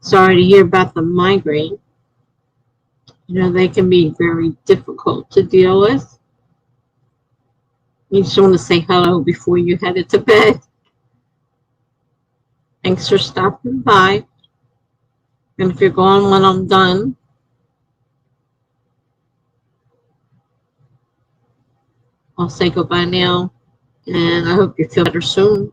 Sorry to hear about the migraine. They can be very difficult to deal with. You just want to say hello before you headed to bed. Thanks for stopping by. And if you're going when I'm done, I'll say goodbye now. And I hope you feel better soon.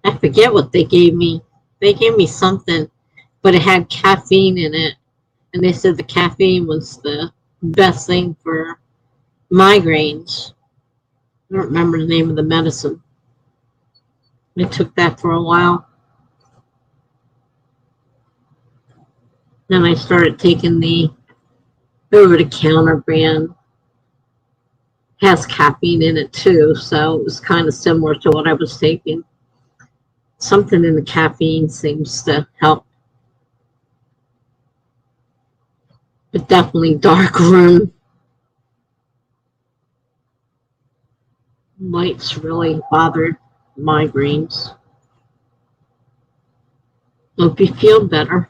I forget what they gave me. They gave me something, but it had caffeine in it. And they said the caffeine was the best thing for migraines. I don't remember the name of the medicine. I took that for a while. Then I started taking the over-the-counter brand. Has caffeine in it too, so it was kind of similar to what I was taking. Something in the caffeine seems to help, but definitely dark room. Lights really bothered migraines. Hope you feel better.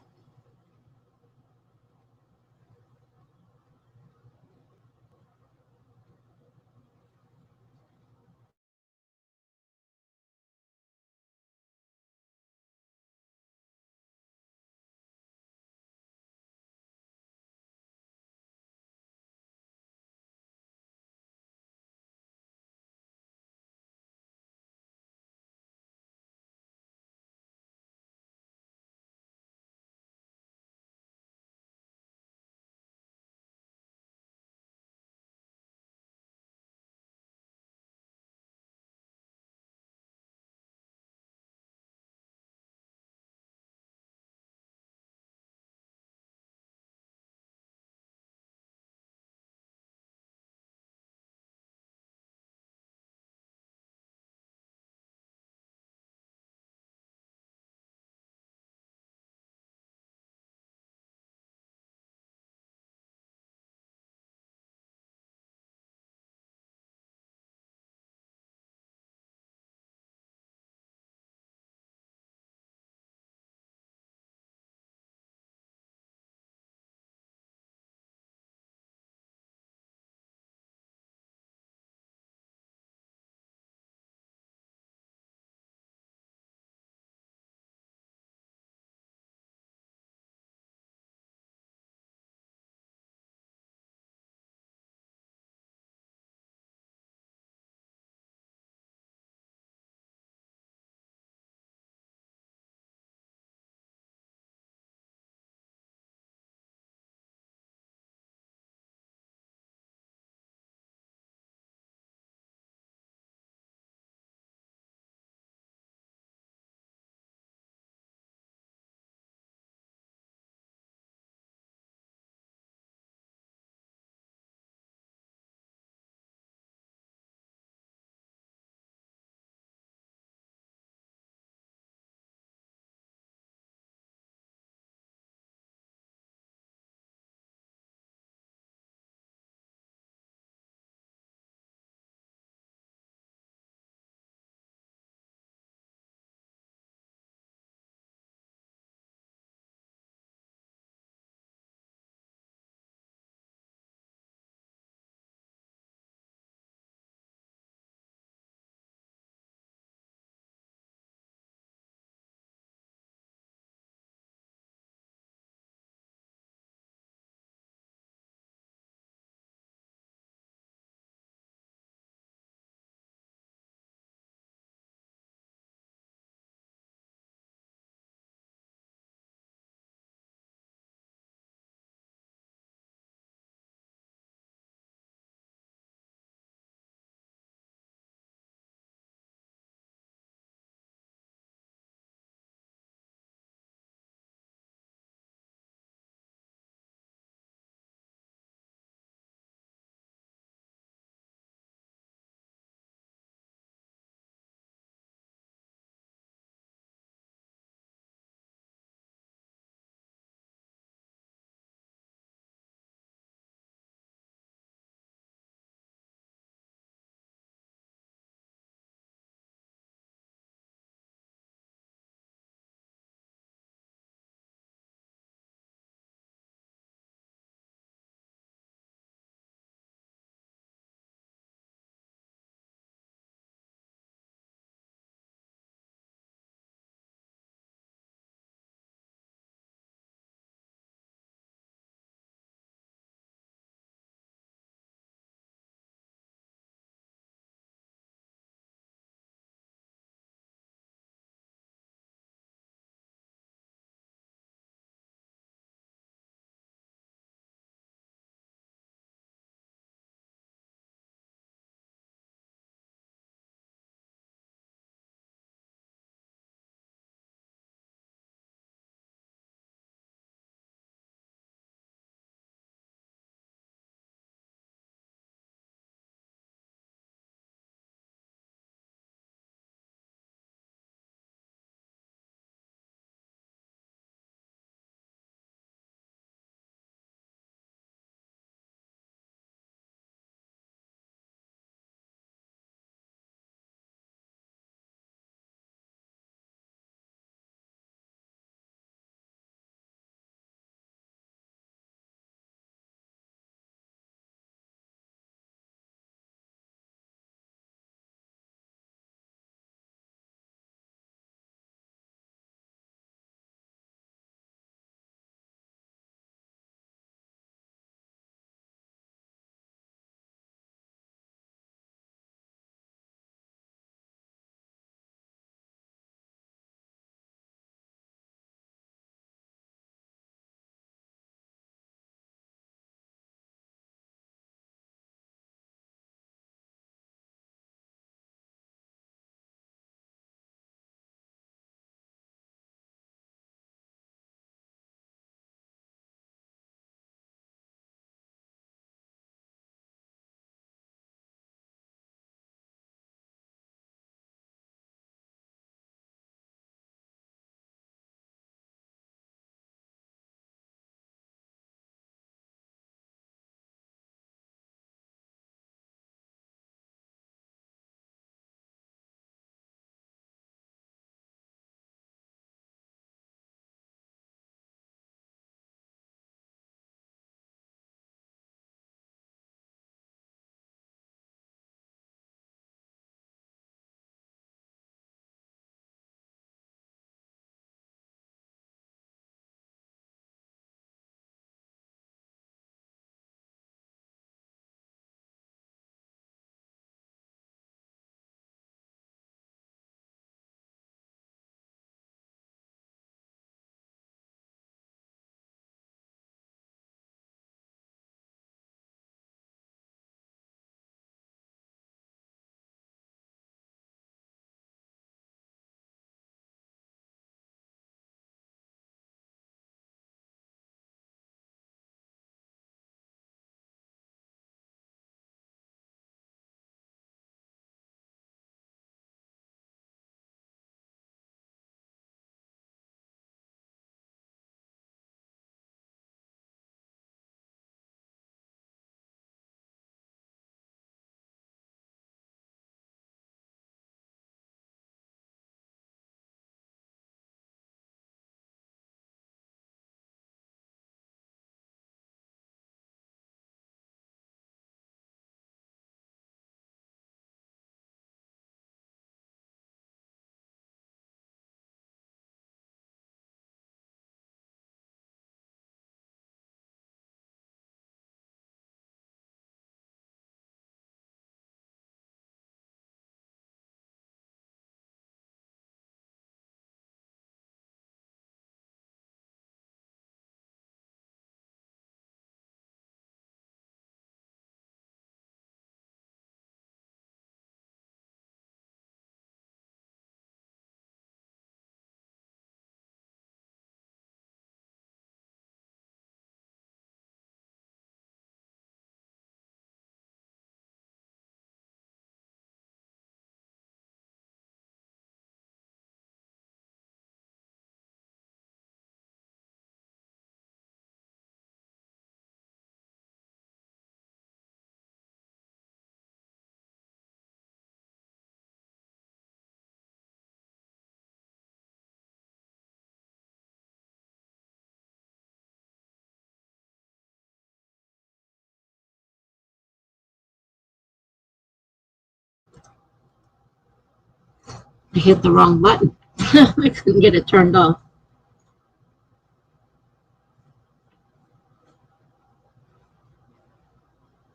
I hit the wrong button. I couldn't get it turned off.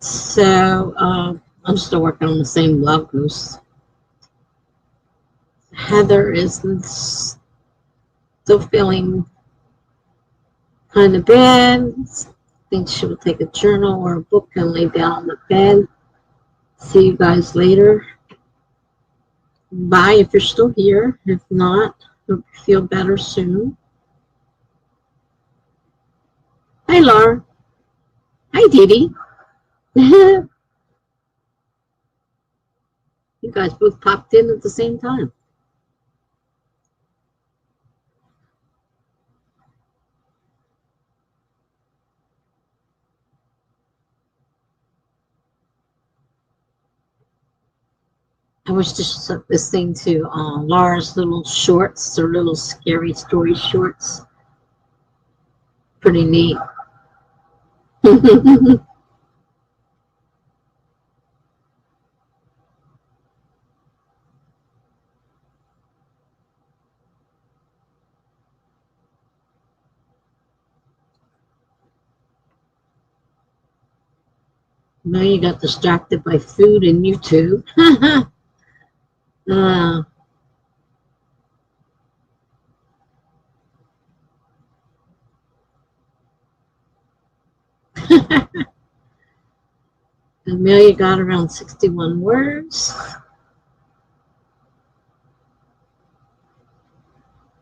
So I'm still working on the same blog post. Heather is still feeling kind of bad. Thinks she will take a journal or a book and lay down on the bed. See you guys later. Bye if you're still here. If not, hope you feel better soon. Hi, Laura. Hi, Dee Dee. You guys both popped in at the same time. I was just listening to Laura's little shorts, or little scary story shorts. Pretty neat. Now you got distracted by food and YouTube. Amelia got around 61 words.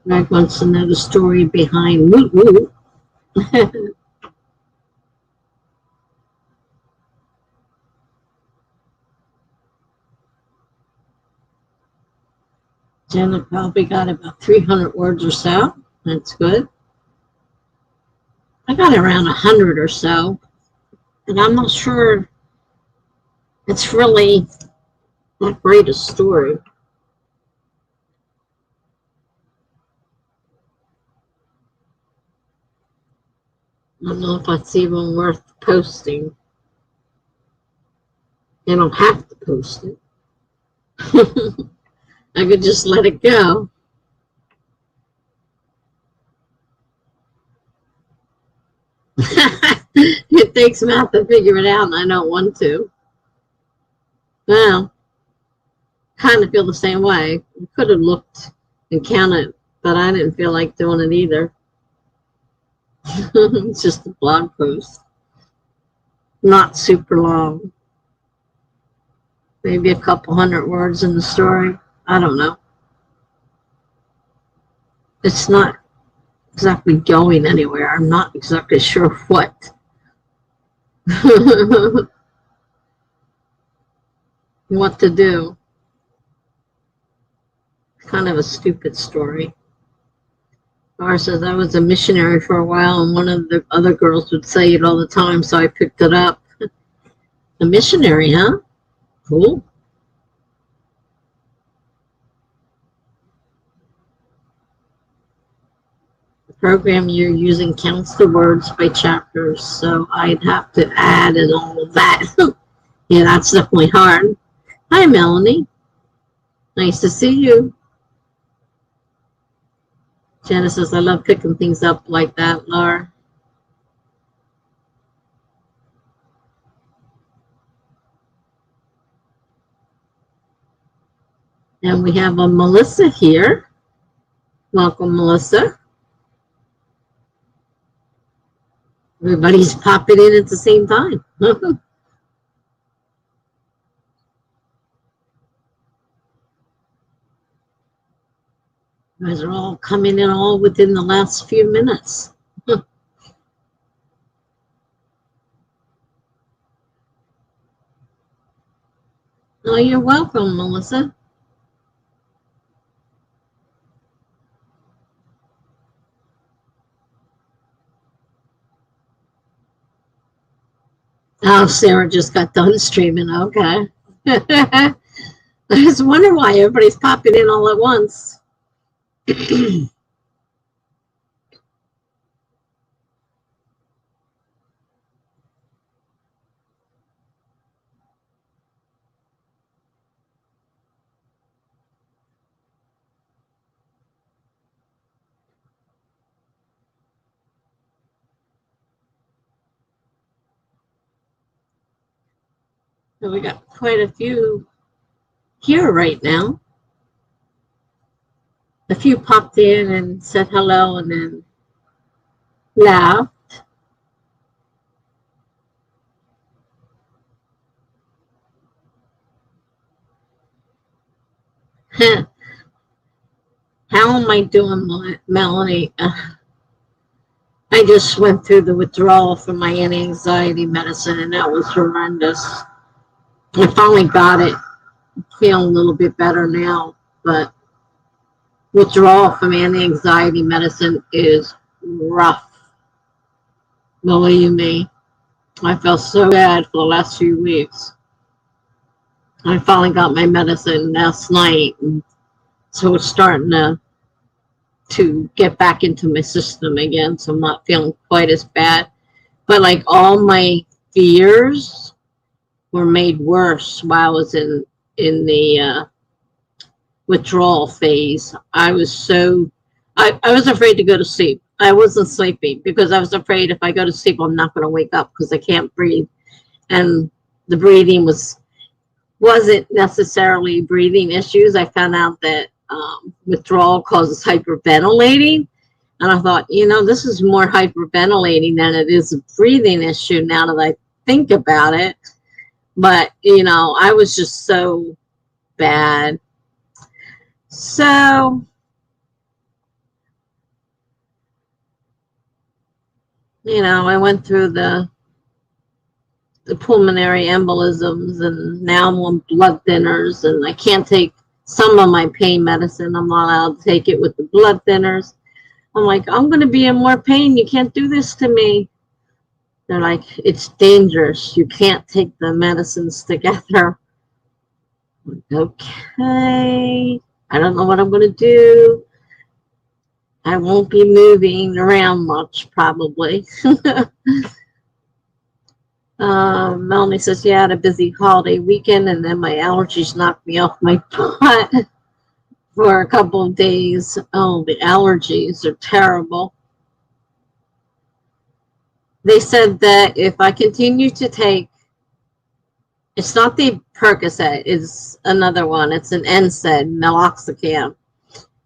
Greg wants to know the story behind Woot Woot. Jenna probably got about 300 words or so. That's good. I got around 100 or so. And I'm not sure it's really that great a story. I don't know if that's even worth posting. You don't have to post it. I could just let it go. It takes math to figure it out, and I don't want to. Well, kind of feel the same way. I could have looked and counted, but I didn't feel like doing it either. It's just a blog post. Not super long. Maybe a couple hundred words in the story. I don't know. It's not exactly going anywhere. I'm not exactly sure what. What to do. Kind of a stupid story. Laura says I was a missionary for a while, and one of the other girls would say it all the time, so I picked it up. A missionary, huh? Cool. The program you're using counts the words by chapters, so I'd have to add and all of that. Yeah, that's definitely hard. Hi, Melanie. Nice to see you. Janice says, I love picking things up like that, Laura. And we have a Melissa here. Welcome, Melissa. Everybody's popping in at the same time. You guys are all coming in all within the last few minutes. Oh, you're welcome, Melissa. Oh, Sarah just got done streaming. Okay. I just wonder why everybody's popping in all at once. So we got quite a few here right now. A few popped in and said hello and then left. How am I doing, Melanie? I just went through the withdrawal from my anti-anxiety medicine, and that was horrendous. I finally got it. Feeling a little bit better now, but withdrawal from anti-anxiety medicine is rough. Believe me. I felt so bad for the last few weeks. I finally got my medicine last night, and so it's starting to get back into my system again, so I'm not feeling quite as bad. But like all my fears were made worse while I was in the withdrawal phase. I was afraid to go to sleep. I wasn't sleeping because I was afraid if I go to sleep, I'm not going to wake up because I can't breathe. And the breathing wasn't necessarily breathing issues. I found out that withdrawal causes hyperventilating. And I thought, this is more hyperventilating than it is a breathing issue now that I think about it. But, I was just so bad. So, I went through the pulmonary embolisms, and now I'm on blood thinners, and I can't take some of my pain medicine. I'm not allowed to take it with the blood thinners. I'm like, I'm going to be in more pain. You can't do this to me. They're like, it's dangerous. You can't take the medicines together. Okay. I don't know what I'm going to do. I won't be moving around much, probably. Melanie says, yeah, I had a busy holiday weekend, and then my allergies knocked me off my butt for a couple of days. Oh, the allergies are terrible. They said that if I continue to take, it's not the Percocet, it's another one. It's an NSAID, meloxicam.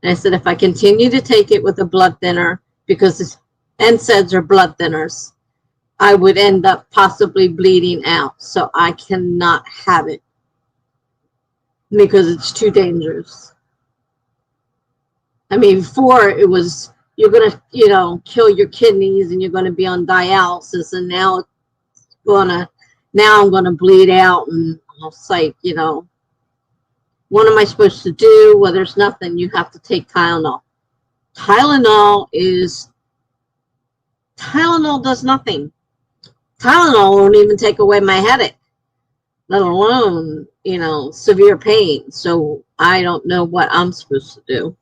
And I said, if I continue to take it with a blood thinner, because NSAIDs are blood thinners, I would end up possibly bleeding out. So I cannot have it because it's too dangerous. I mean, before it was, you're going to, kill your kidneys and you're going to be on dialysis. And now I'm going to bleed out. And it's like, what am I supposed to do? Well, there's nothing. You have to take Tylenol. Tylenol does nothing. Tylenol won't even take away my headache, let alone, severe pain. So I don't know what I'm supposed to do.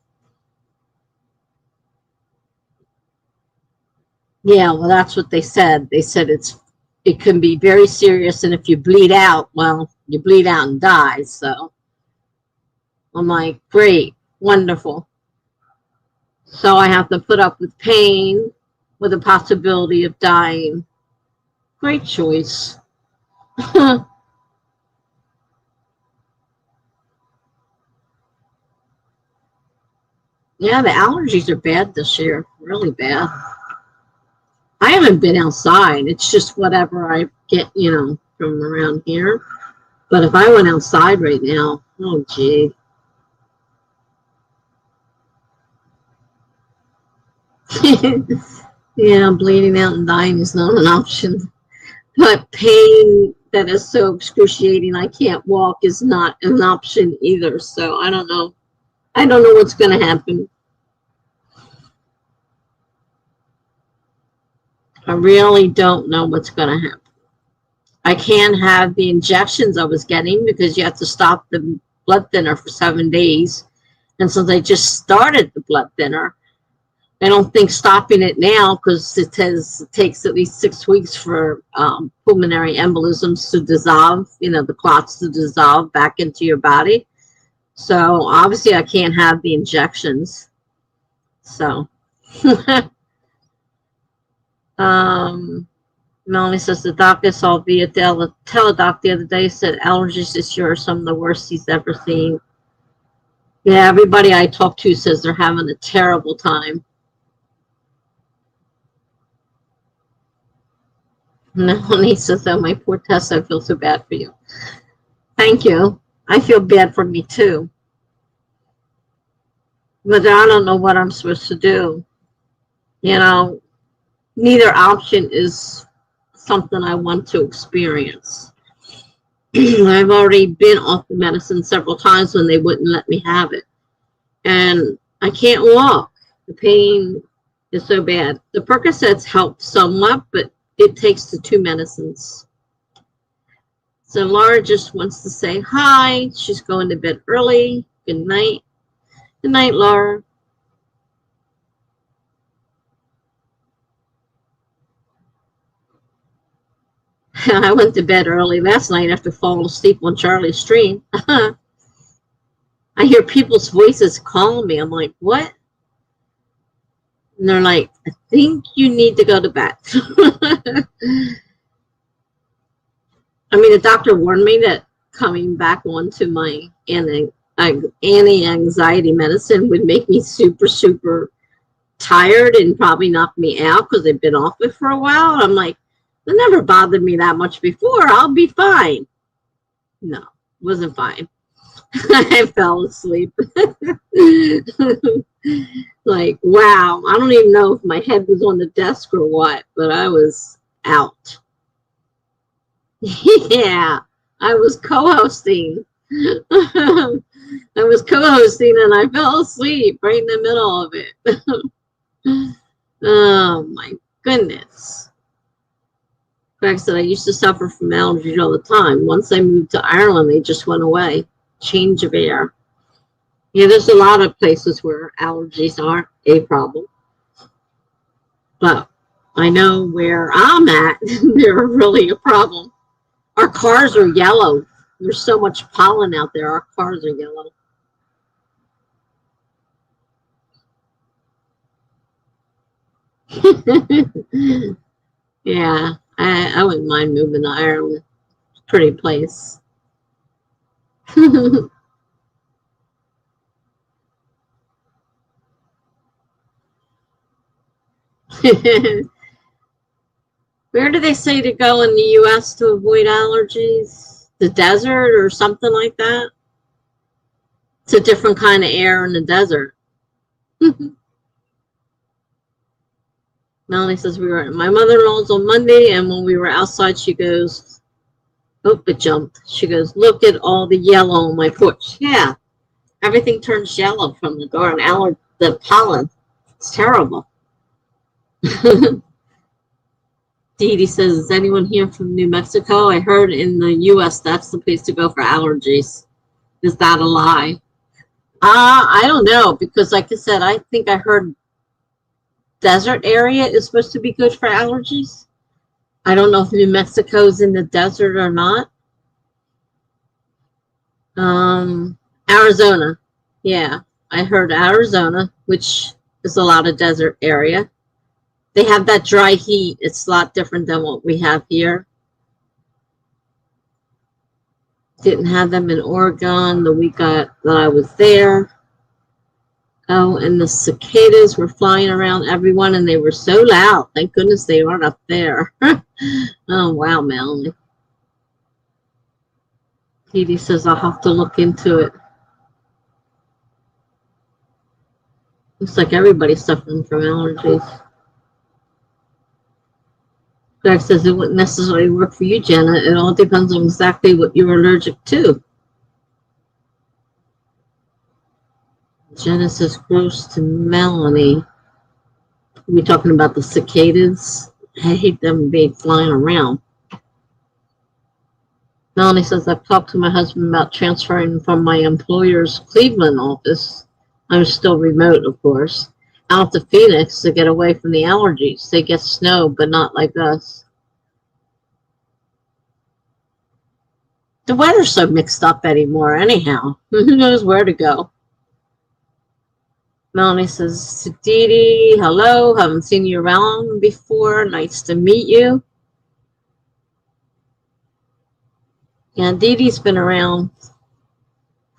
Yeah, well, that's what they said. They said it can be very serious, and if you bleed out, well, you bleed out and die. So I'm like, great, wonderful. So I have to put up with pain with the possibility of dying. Great choice. Yeah, the allergies are bad this year, really bad. I haven't been outside. It's just whatever I get, from around here. But if I went outside right now, oh, gee. Yeah, bleeding out and dying is not an option. But pain that is so excruciating I can't walk is not an option either. So I don't know. I don't know what's going to happen. I really don't know what's going to happen. I can't have the injections I was getting because you have to stop the blood thinner for 7 days. And so they just started the blood thinner. I don't think stopping it now, because it takes at least 6 weeks for pulmonary embolisms to dissolve, the clots to dissolve back into your body. So obviously I can't have the injections. So Melanie says the doctor saw via teledoc the other day said allergies this year are some of the worst he's ever seen. Yeah, everybody I talk to says they're having a terrible time. Melanie says, oh, my poor Tessa, I feel so bad for you. Thank you. I feel bad for me too. But I don't know what I'm supposed to do. You know, neither option is something I want to experience. I've already been off the medicine several times when they wouldn't let me have it. And I can't walk. The pain is so bad. The Percocets help somewhat, but it takes the 2 medicines. So Laura just wants to say hi. She's going to bed early. Good night. Good night, Laura. I went to bed early last night after falling asleep on Charlie's stream. I hear people's voices calling me. I'm like, what? And they're like, I think you need to go to bed. I mean, the doctor warned me that coming back onto my anti-anxiety medicine would make me super, super tired and probably knock me out because I've been off it for a while. I'm like, it never bothered me that much before. I'll be fine. No, wasn't fine. I fell asleep. Like, wow. I don't even know if my head was on the desk or what, but I was out. Yeah, I was co-hosting. I was co-hosting and I fell asleep right in the middle of it. Oh my goodness. Greg said, I used to suffer from allergies all the time. Once I moved to Ireland, they just went away. Change of air. Yeah, there's a lot of places where allergies aren't a problem. But I know where I'm at, they're really a problem. Our cars are yellow. There's so much pollen out there. Our cars are yellow. Yeah, I wouldn't mind moving to Ireland. Pretty place. Where do they say to go in the U.S. to avoid allergies? The desert or something like that? It's a different kind of air in the desert. Melanie says we were at my mother-in-law's on Monday, and when we were outside, she goes, oh, it jumped. She goes, look at all the yellow on my porch. Yeah, everything turns yellow from the door and the pollen. It's terrible. Dee Dee says, is anyone here from New Mexico? I heard in the U.S. that's the place to go for allergies. Is that a lie? I don't know, because like I said, I think I heard desert area is supposed to be good for allergies. I don't know if New Mexico's in the desert or not. Arizona. Yeah, I heard Arizona, which is a lot of desert area. They have that dry heat. It's a lot different than what we have here. Didn't have them in Oregon the week that I was there. Oh, and the cicadas were flying around everyone, and they were so loud. Thank goodness they aren't up there. Oh, wow, Melanie. Katie says I'll have to look into it. Looks like everybody's suffering from allergies. Greg says it wouldn't necessarily work for you, Jenna. It all depends on exactly what you're allergic to. Jenna says gross to Melanie. Are we talking about the cicadas? I hate them being flying around. Melanie says, I've talked to my husband about transferring from my employer's Cleveland office. I'm still remote, of course, out to Phoenix to get away from the allergies. They get snow, but not like us. The weather's so mixed up anymore anyhow. Who knows where to go? Melanie says to Dee Dee, hello, haven't seen you around before. Nice to meet you. Yeah, Dee Dee's been around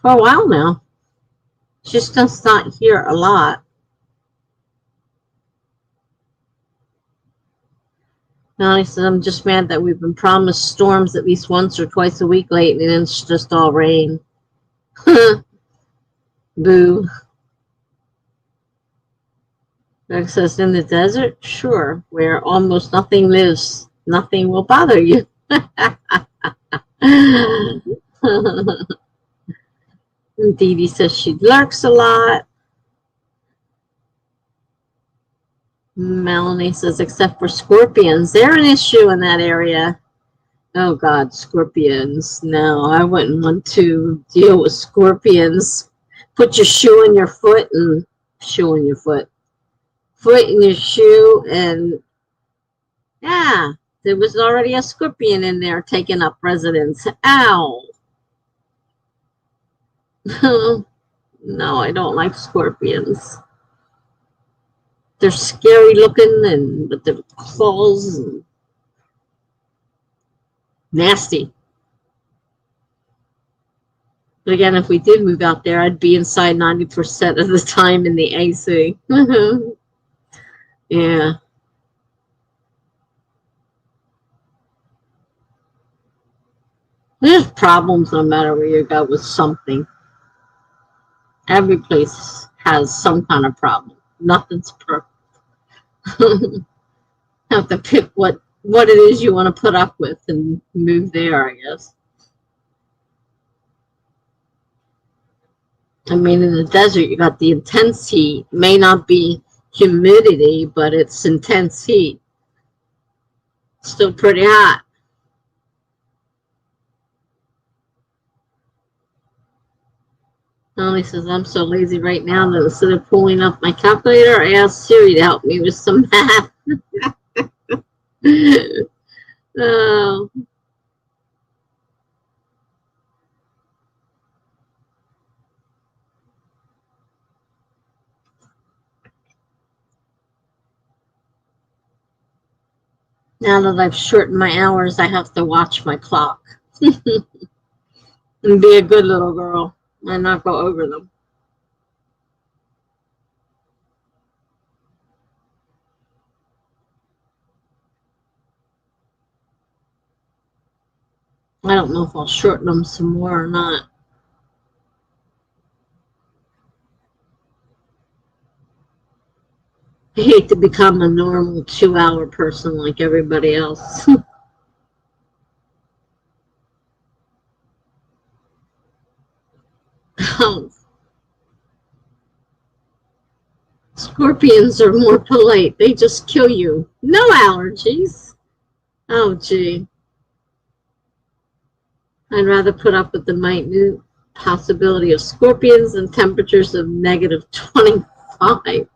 for a while now. She's just not here a lot. Melanie says, I'm just mad that we've been promised storms at least once or twice a week lately, and it's just all rain. Boo. Greg says, in the desert? Sure, where almost nothing lives. Nothing will bother you. Dee Dee says she lurks a lot. Melanie says, except for scorpions. They're an issue in that area. Oh, God, scorpions. No, I wouldn't want to deal with scorpions. Put your shoe in your foot and shoe in your foot. Foot in your shoe, and yeah, there was already a scorpion in there taking up residence. Ow. No, I don't like scorpions. They're scary looking and with their claws and nasty. But again, if we did move out there, I'd be inside 90% of the time in the AC. Yeah. There's problems no matter where you go with something. Every place has some kind of problem. Nothing's perfect. Have to pick what it is you want to put up with and move there, I guess. I mean, in the desert, you got the intense heat. May not be humidity, but it's intense heat. Still pretty hot. Molly says, I'm so lazy right now that instead of pulling up my calculator, I asked Siri to help me with some math. Oh. Now that I've shortened my hours, I have to watch my clock and be a good little girl and not go over them. I don't know if I'll shorten them some more or not. I hate to become a normal 2-hour person like everybody else. Scorpions are more polite. They just kill you. No allergies. Oh, gee. I'd rather put up with the minute possibility of scorpions and temperatures of -25.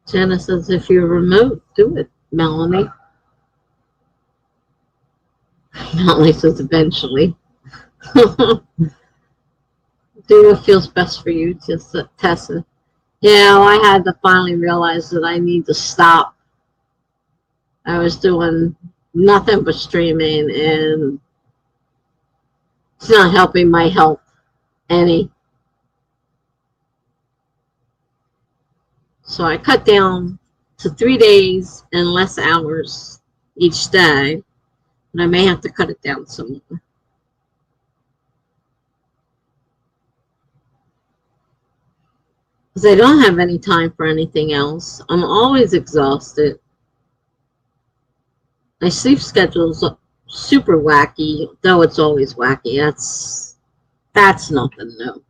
Jenna says, if you're remote, do it, Melanie. Melanie says, eventually. Do what feels best for you, Tessa. Yeah, I had to finally realize that I need to stop. I was doing nothing but streaming, and it's not helping my health any. So I cut down to 3 days and less hours each day, and I may have to cut it down some more. Because I don't have any time for anything else. I'm always exhausted. My sleep schedule's super wacky, though it's always wacky. That's nothing new.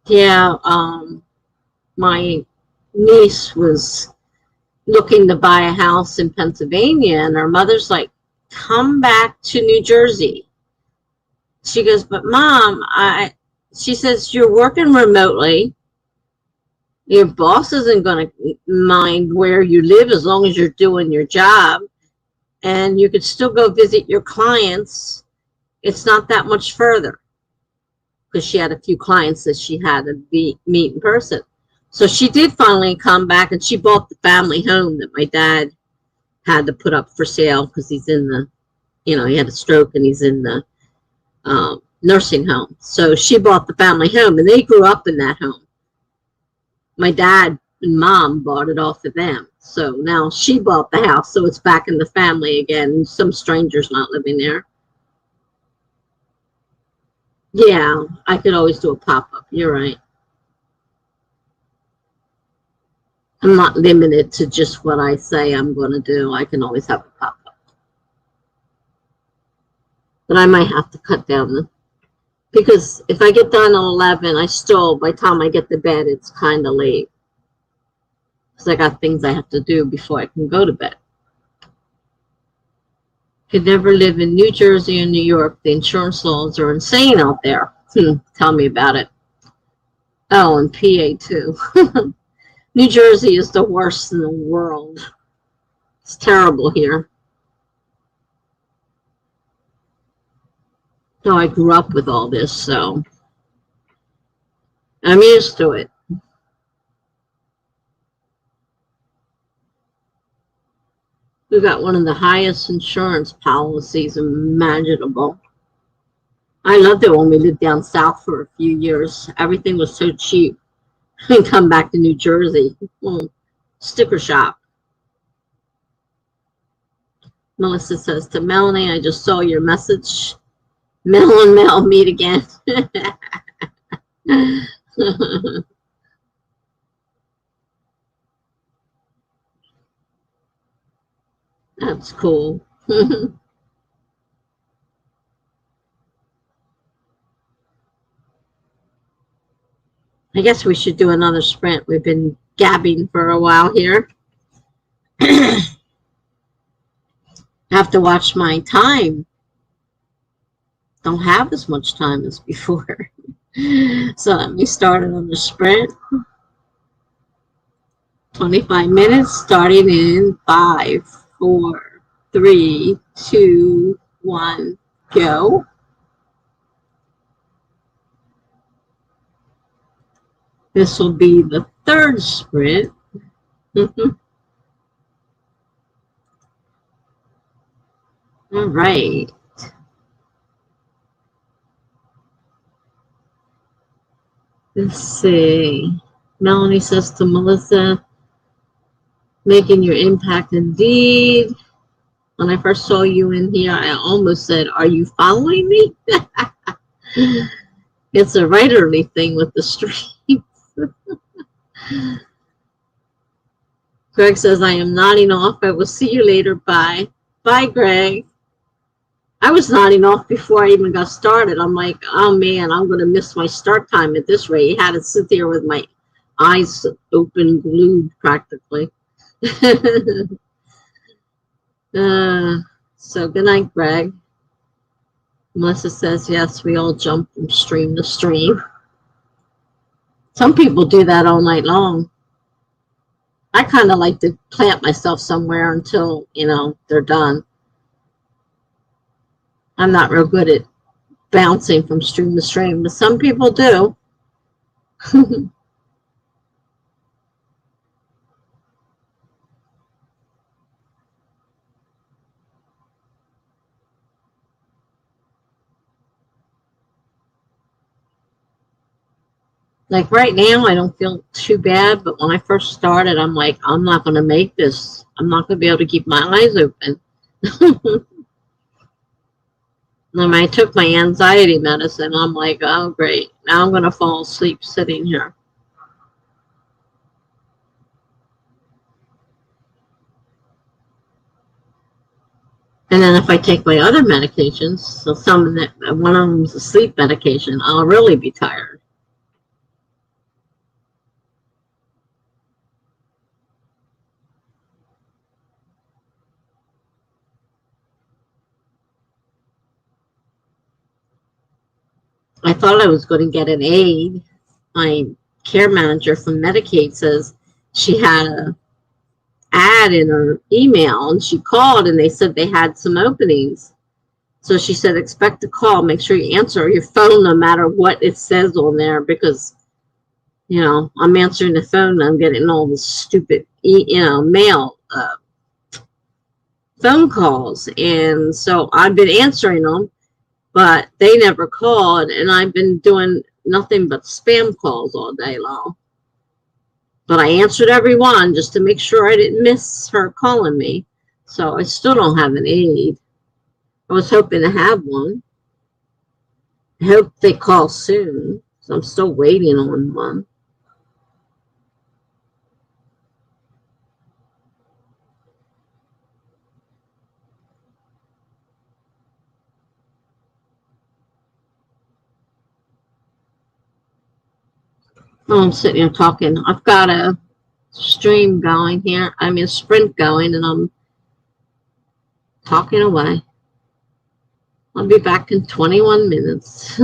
Yeah, my niece was looking to buy a house in Pennsylvania, and her mother's like, come back to New Jersey. She goes, but Mom, she says, you're working remotely. Your boss isn't going to mind where you live as long as you're doing your job, and you could still go visit your clients. It's not that much further, because she had a few clients that she had to meet in person. So she did finally come back, and she bought the family home that my dad had to put up for sale because he's in the, he had a stroke and he's in the nursing home. So she bought the family home, and they grew up in that home. My dad and mom bought it off of them. So now she bought the house, so it's back in the family again. Some strangers not living there. Yeah, I could always do a pop-up. You're right. I'm not limited to just what I say I'm going to do. I can always have a pop-up. But I might have to cut down because if I get done at 11, by the time I get to bed, it's kind of late. Because I got things I have to do before I can go to bed. Could never live in New Jersey or New York. The insurance laws are insane out there. Tell me about it. Oh, and PA too. New Jersey is the worst in the world. It's terrible here. No, I grew up with all this, so I'm used to it. We got one of the highest insurance policies imaginable. I loved it when we lived down south for a few years. Everything was so cheap. We come back to New Jersey. Sticker shop. Melissa says to Melanie, I just saw your message. Mel and Mel meet again. That's cool. I guess we should do another sprint. We've been gabbing for a while here. I have to watch my time. Don't have as much time as before. So let me start another sprint. 25 minutes starting in 5, 4, 3, 2, 1, go. This will be the third sprint. All right. Let's see. Melanie says to Melissa, making your impact indeed. When I first saw you in here, I almost said, are you following me? It's a writerly thing with the streams. Greg says, I am nodding off. I will see you later. Bye. Bye, Greg. I was nodding off before I even got started. I'm like, oh, man, I'm going to miss my start time at this rate. I had to sit there with my eyes open, glued practically. So good night, Greg. Melissa says, yes, we all jump from stream to stream. Some people do that all night long. I kind of like to plant myself somewhere until, they're done. I'm not real good at bouncing from stream to stream, but some people do. Like right now, I don't feel too bad, but when I first started, I'm like, I'm not going to make this. I'm not going to be able to keep my eyes open. When I took my anxiety medicine, I'm like, oh, great. Now I'm going to fall asleep sitting here. And then if I take my other medications, so one of them is a sleep medication, I'll really be tired. I thought I was going to get an aid. My care manager from Medicaid says she had a ad in her email, and she called, and they said they had some openings. So she said, expect a call. Make sure you answer your phone no matter what it says on there, because, I'm answering the phone and I'm getting all this stupid, mail, phone calls. And so I've been answering them, but they never called. And I've been doing nothing but spam calls all day long. But I answered every one just to make sure I didn't miss her calling me. So I still don't have an aide. I was hoping to have one. I hope they call soon. So I'm still waiting on one. Oh, I'm sitting here talking. I've got a stream going here. I mean, a sprint going, and I'm talking away. I'll be back in 21 minutes.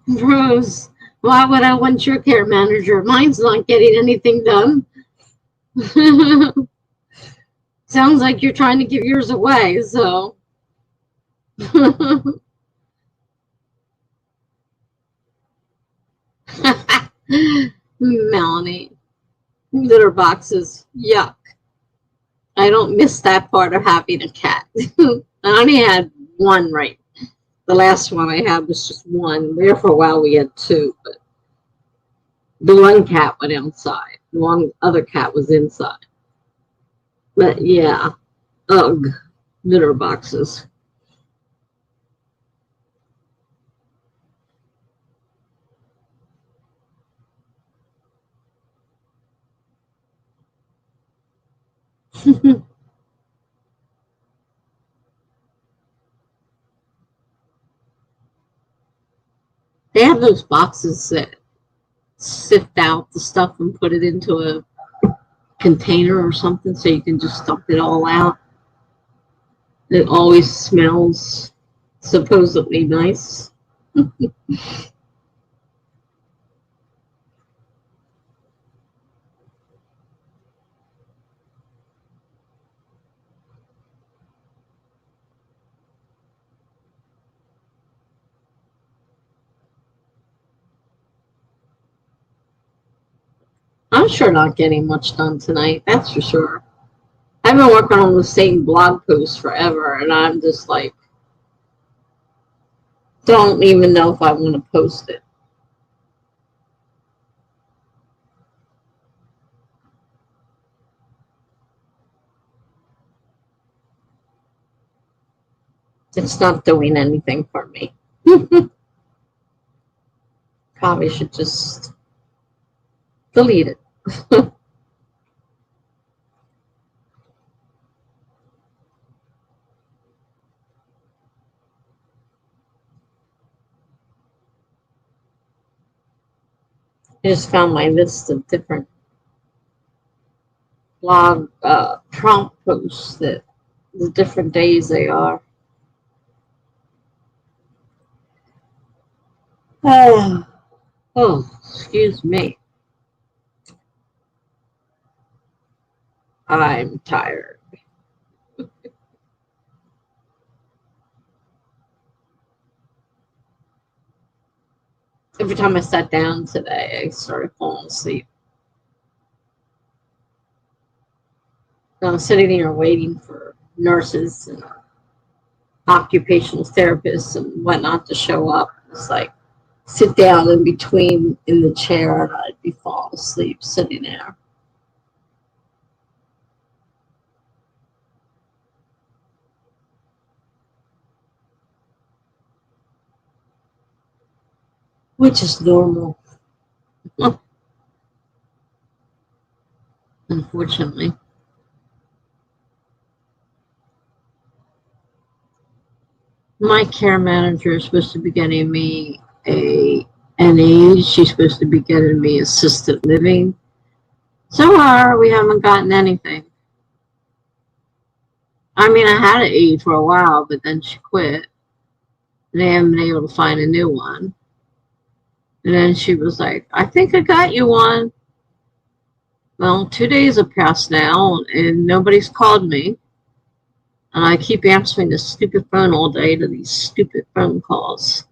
Rose, why would I want your care manager? Mine's not getting anything done. Sounds like you're trying to give yours away, so. Melanie, litter boxes, yuck. I don't miss that part of having a cat. I only had one, right? The last one I had was just one. There for a while we had two, but the one cat went outside. The one other cat was inside. But yeah, ugh, litter boxes. They have those boxes that sift out the stuff and put it into a container or something so you can just dump it all out. It always smells supposedly nice. I'm sure not getting much done tonight, that's for sure. I've been working on the same blog post forever, and I'm just like, don't even know if I want to post it. It's not doing anything for me. Probably should just delete it. I just found my list of different blog prompt posts that the different days they are. Oh, excuse me. I'm tired. Every time I sat down today, I started falling asleep. I was sitting here waiting for nurses and occupational therapists and whatnot to show up. It's like sit down in between in the chair and I'd be falling asleep sitting there. Which is normal, unfortunately. My care manager is supposed to be getting me a NE. She's supposed to be getting me assisted living. So far, we haven't gotten anything. I mean, I had an aide for a while, but then she quit. And I haven't been able to find a new one. And then she was like, I think I got you one. Well, 2 days have passed now, and nobody's called me. And I keep answering this stupid phone all day to these stupid phone calls.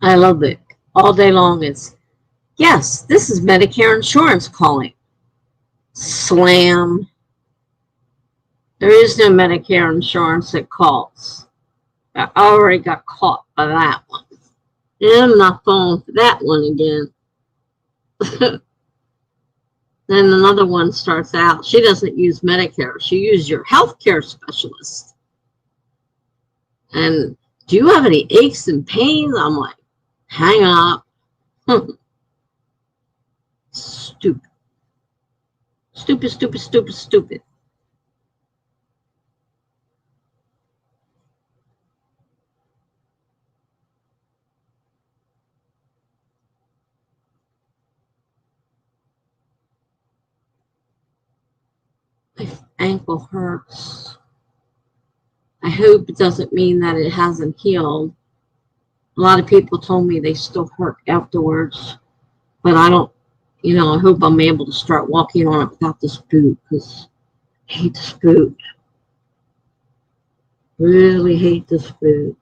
I love it. All day long it's, yes, this is Medicare insurance calling. Slam. There is no Medicare insurance that calls. I already got caught by that one. And I'm not falling for that one again. Then another one starts out. She doesn't use Medicare. She uses your healthcare specialist. And do you have any aches and pains? I'm like, hang up. Stupid. Stupid, stupid, stupid, stupid. My ankle hurts. I hope it doesn't mean that it hasn't healed. A lot of people told me they still hurt afterwards, but I don't, I hope I'm able to start walking on it without this boot because I hate this boot. Really hate this boot.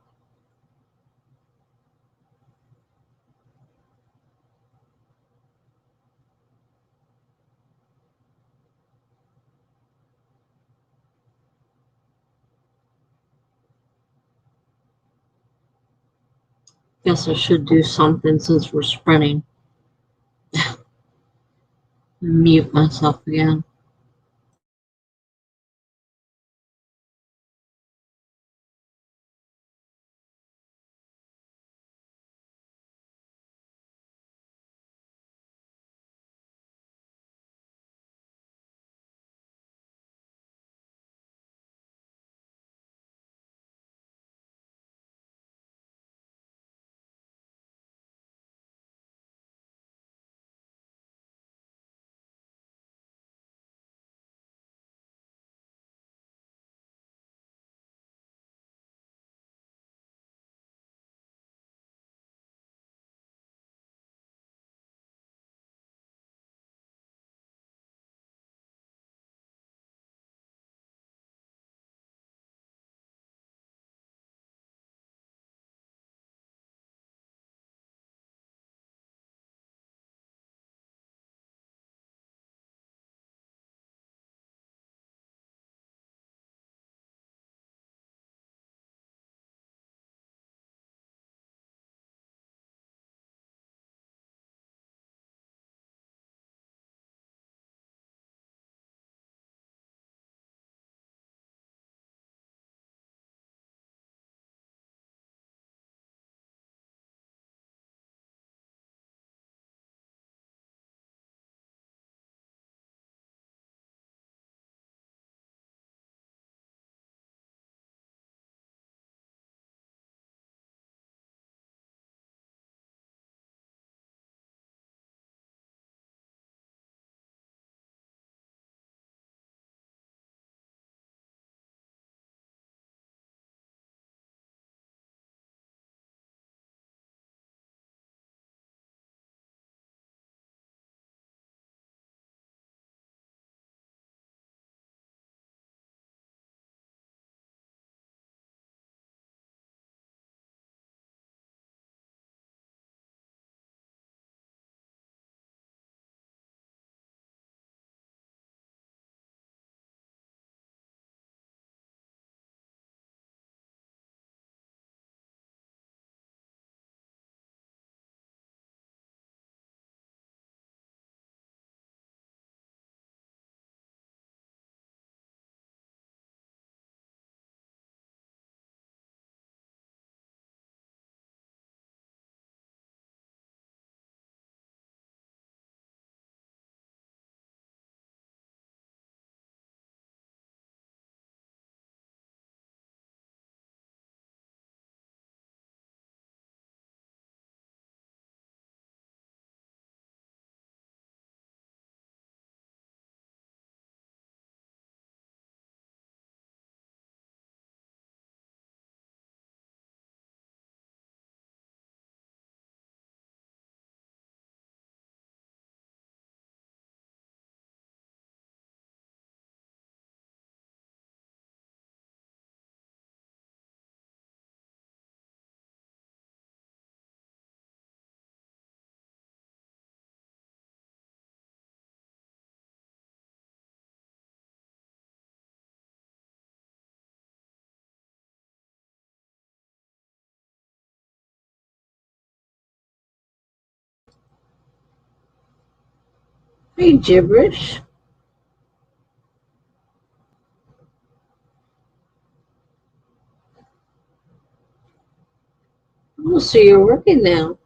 Guess I should do something since we're sprinting. Mute myself again. Hey, gibberish. Oh, so you're working now.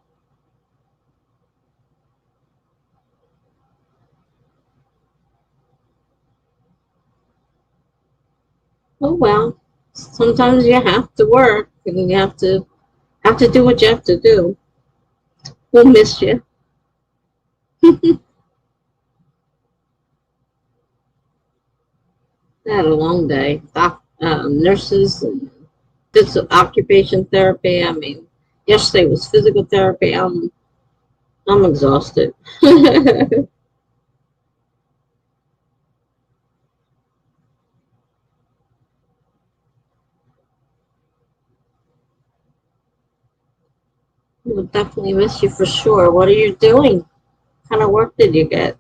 Oh well. Sometimes you have to work and you have to do what you have to do. We'll miss you. I had a long day. Nurses and did some occupation therapy. I mean, yesterday was physical therapy. I'm exhausted. We'll definitely miss you for sure. What are you doing? What kind of work did you get?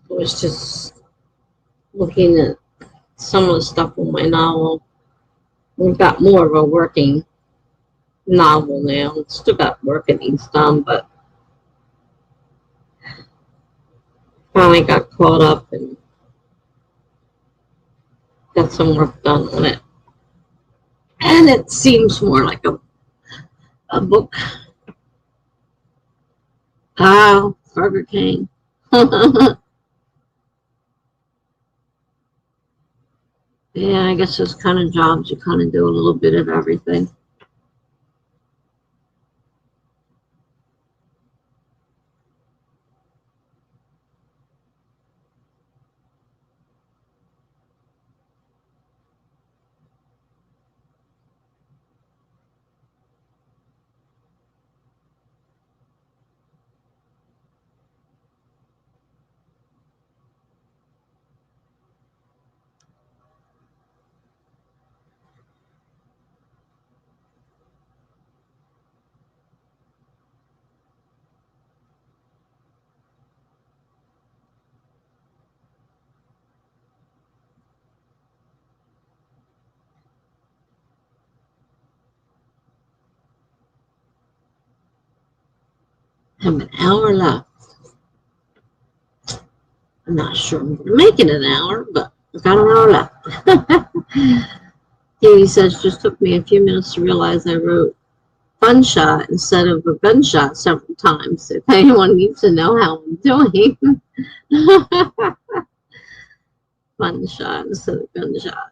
I was just looking at some of the stuff in my novel. We've got more of a working novel now. It's still got work it needs done, but finally got caught up and got some work done on it. And it seems more like a book. Oh, Burger King. Yeah, I guess those kind of jobs you kind of do a little bit of everything. I have an hour left. I'm not sure I'm going to make it an hour, but I've got an hour left. He says just took me a few minutes to realize I wrote fun shot instead of a gunshot several times. If anyone needs to know how I'm doing, fun shot instead of gunshot.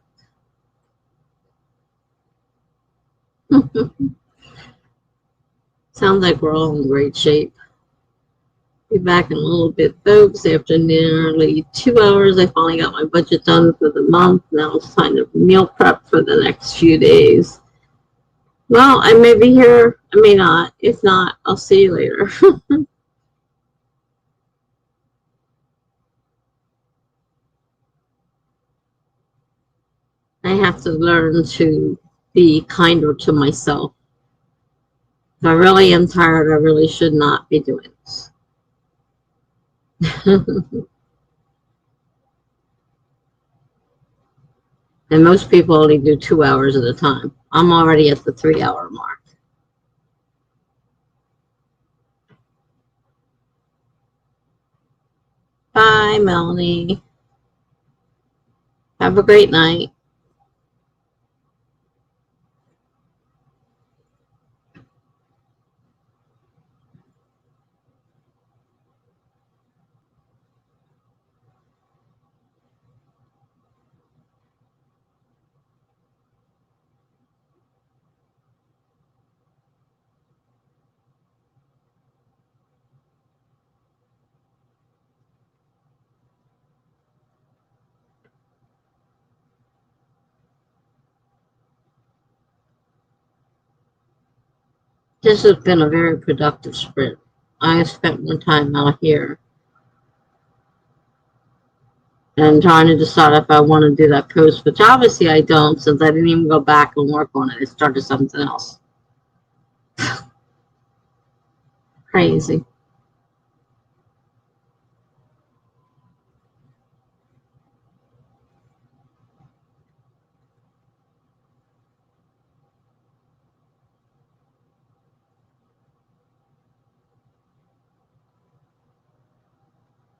Sounds like we're all in great shape. Be back in a little bit, folks. After nearly 2 hours, I finally got my budget done for the month. Now it's time to meal prep for the next few days. Well, I may be here, I may not. If not, I'll see you later. I have to learn to be kinder to myself. If I really am tired, I really should not be doing this. And most people only do 2 hours at a time. I'm already at the 3 hour mark. Bye, Melanie. Have a great night. This has been a very productive sprint. I spent more time out here And trying to decide if I want to do that post, which obviously I don't, since I didn't even go back and work on it. I started something else. Crazy.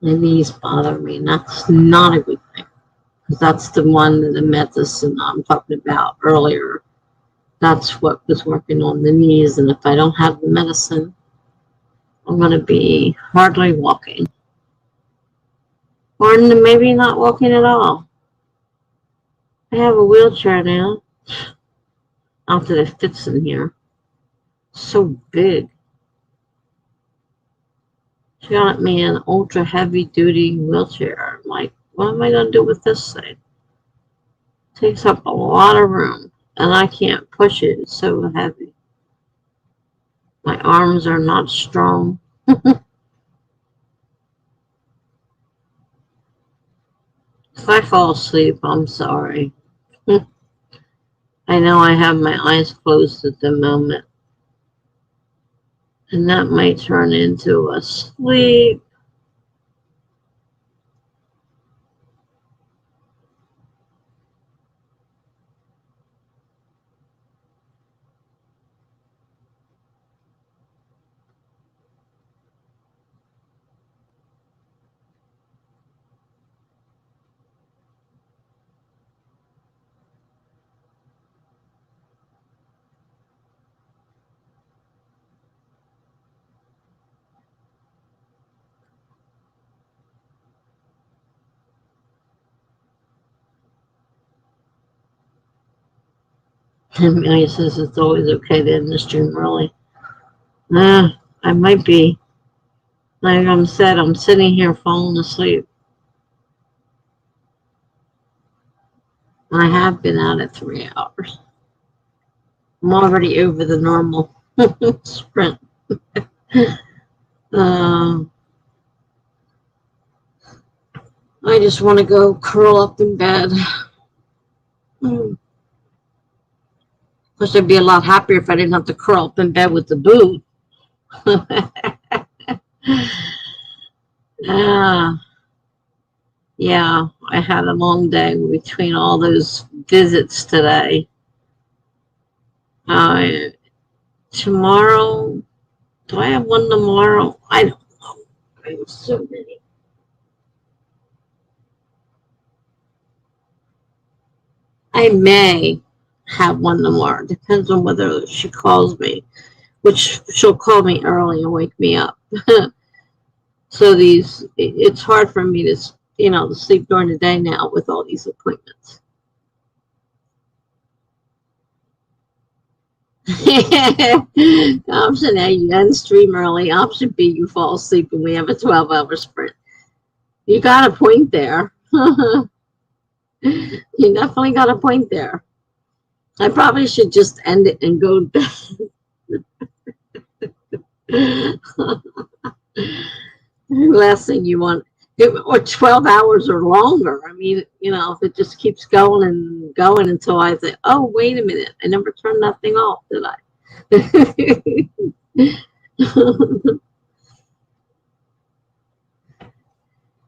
My knees bother me, and that's not a good thing. Because that's the one, the medicine I'm talking about earlier. That's what was working on the knees, and if I don't have the medicine, I'm going to be hardly walking. Or maybe not walking at all. I have a wheelchair now. Not that it fits in here. So big. She got me an ultra heavy duty wheelchair. I'm like, what am I going to do with this thing? It takes up a lot of room, and I can't push it. It's so heavy. My arms are not strong. If I fall asleep, I'm sorry. I know I have my eyes closed at the moment, and that might turn into a sleep. And Millie says it's always okay to end this stream early. I might be. Like I said, I'm sitting here falling asleep. I have been out at 3 hours. I'm already over the normal sprint. I just want to go curl up in bed. Of course, I'd be a lot happier if I didn't have to curl up in bed with the boot. Yeah, I had a long day between all those visits today. Tomorrow, do I have one tomorrow? I don't know. I have so many. I may have one tomorrow. Depends on whether she calls me, which she'll call me early and wake me up. So it's hard for me to, to sleep during the day now with all these appointments. Option A, you end stream early. Option B, you fall asleep and we have a 12-hour sprint. You got a point there. You definitely got a point there. I probably should just end it and go to bed. Last thing you want, or 12 hours or longer. I mean, if it just keeps going and going until I say, oh, wait a minute, I never turned that thing off, did I?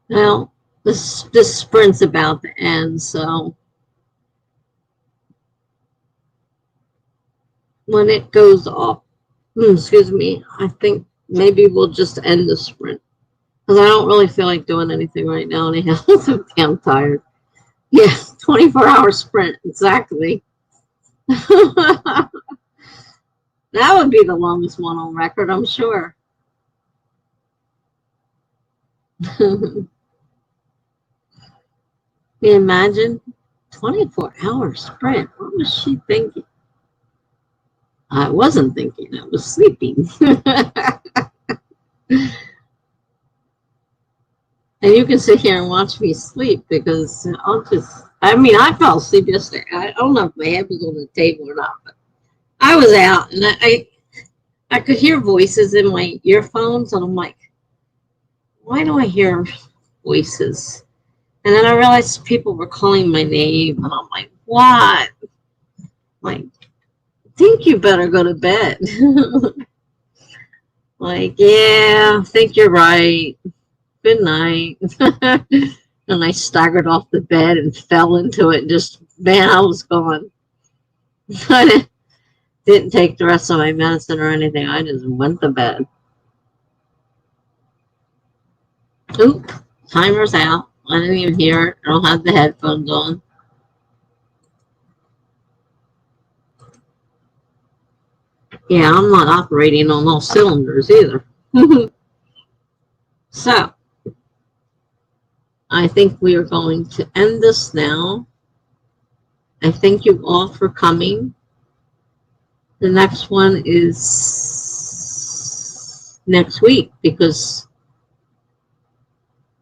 Well, this sprint's about to end, so when it goes off, excuse me, I think maybe we'll just end the sprint. Because I don't really feel like doing anything right now anyhow. I'm so damn tired. Yeah, 24-hour sprint, exactly. That would be the longest one on record, I'm sure. Can you imagine? 24-hour sprint. What was she thinking? I wasn't thinking. I was sleeping. And you can sit here and watch me sleep because I fell asleep yesterday. I don't know if my head was on the table or not, but I was out and I could hear voices in my earphones and I'm like, why do I hear voices? And then I realized people were calling my name, and I'm like, what? Like, I think you better go to bed. Like, yeah, I think you're right. Good night. And I staggered off the bed and fell into it. And just, man, I was gone. I didn't take the rest of my medicine or anything. I just went to bed. Oop, timer's out. I didn't even hear it. I don't have the headphones on. Yeah, I'm not operating on all cylinders either. So, I think we are going to end this now. I thank you all for coming. The next one is next week because,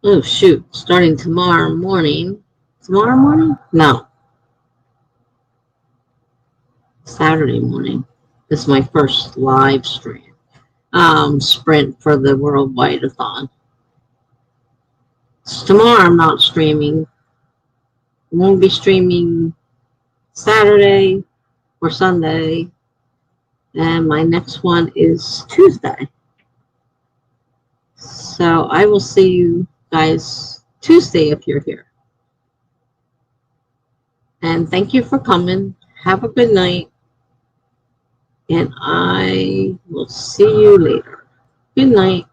oh shoot, starting tomorrow morning. Tomorrow morning? No, Saturday morning. This is my first live stream. Sprint for the Worldwide Athon. So tomorrow I'm not streaming. I won't be streaming Saturday or Sunday. And my next one is Tuesday. So I will see you guys Tuesday if you're here. And thank you for coming. Have a good night. And I will see you later. Good night.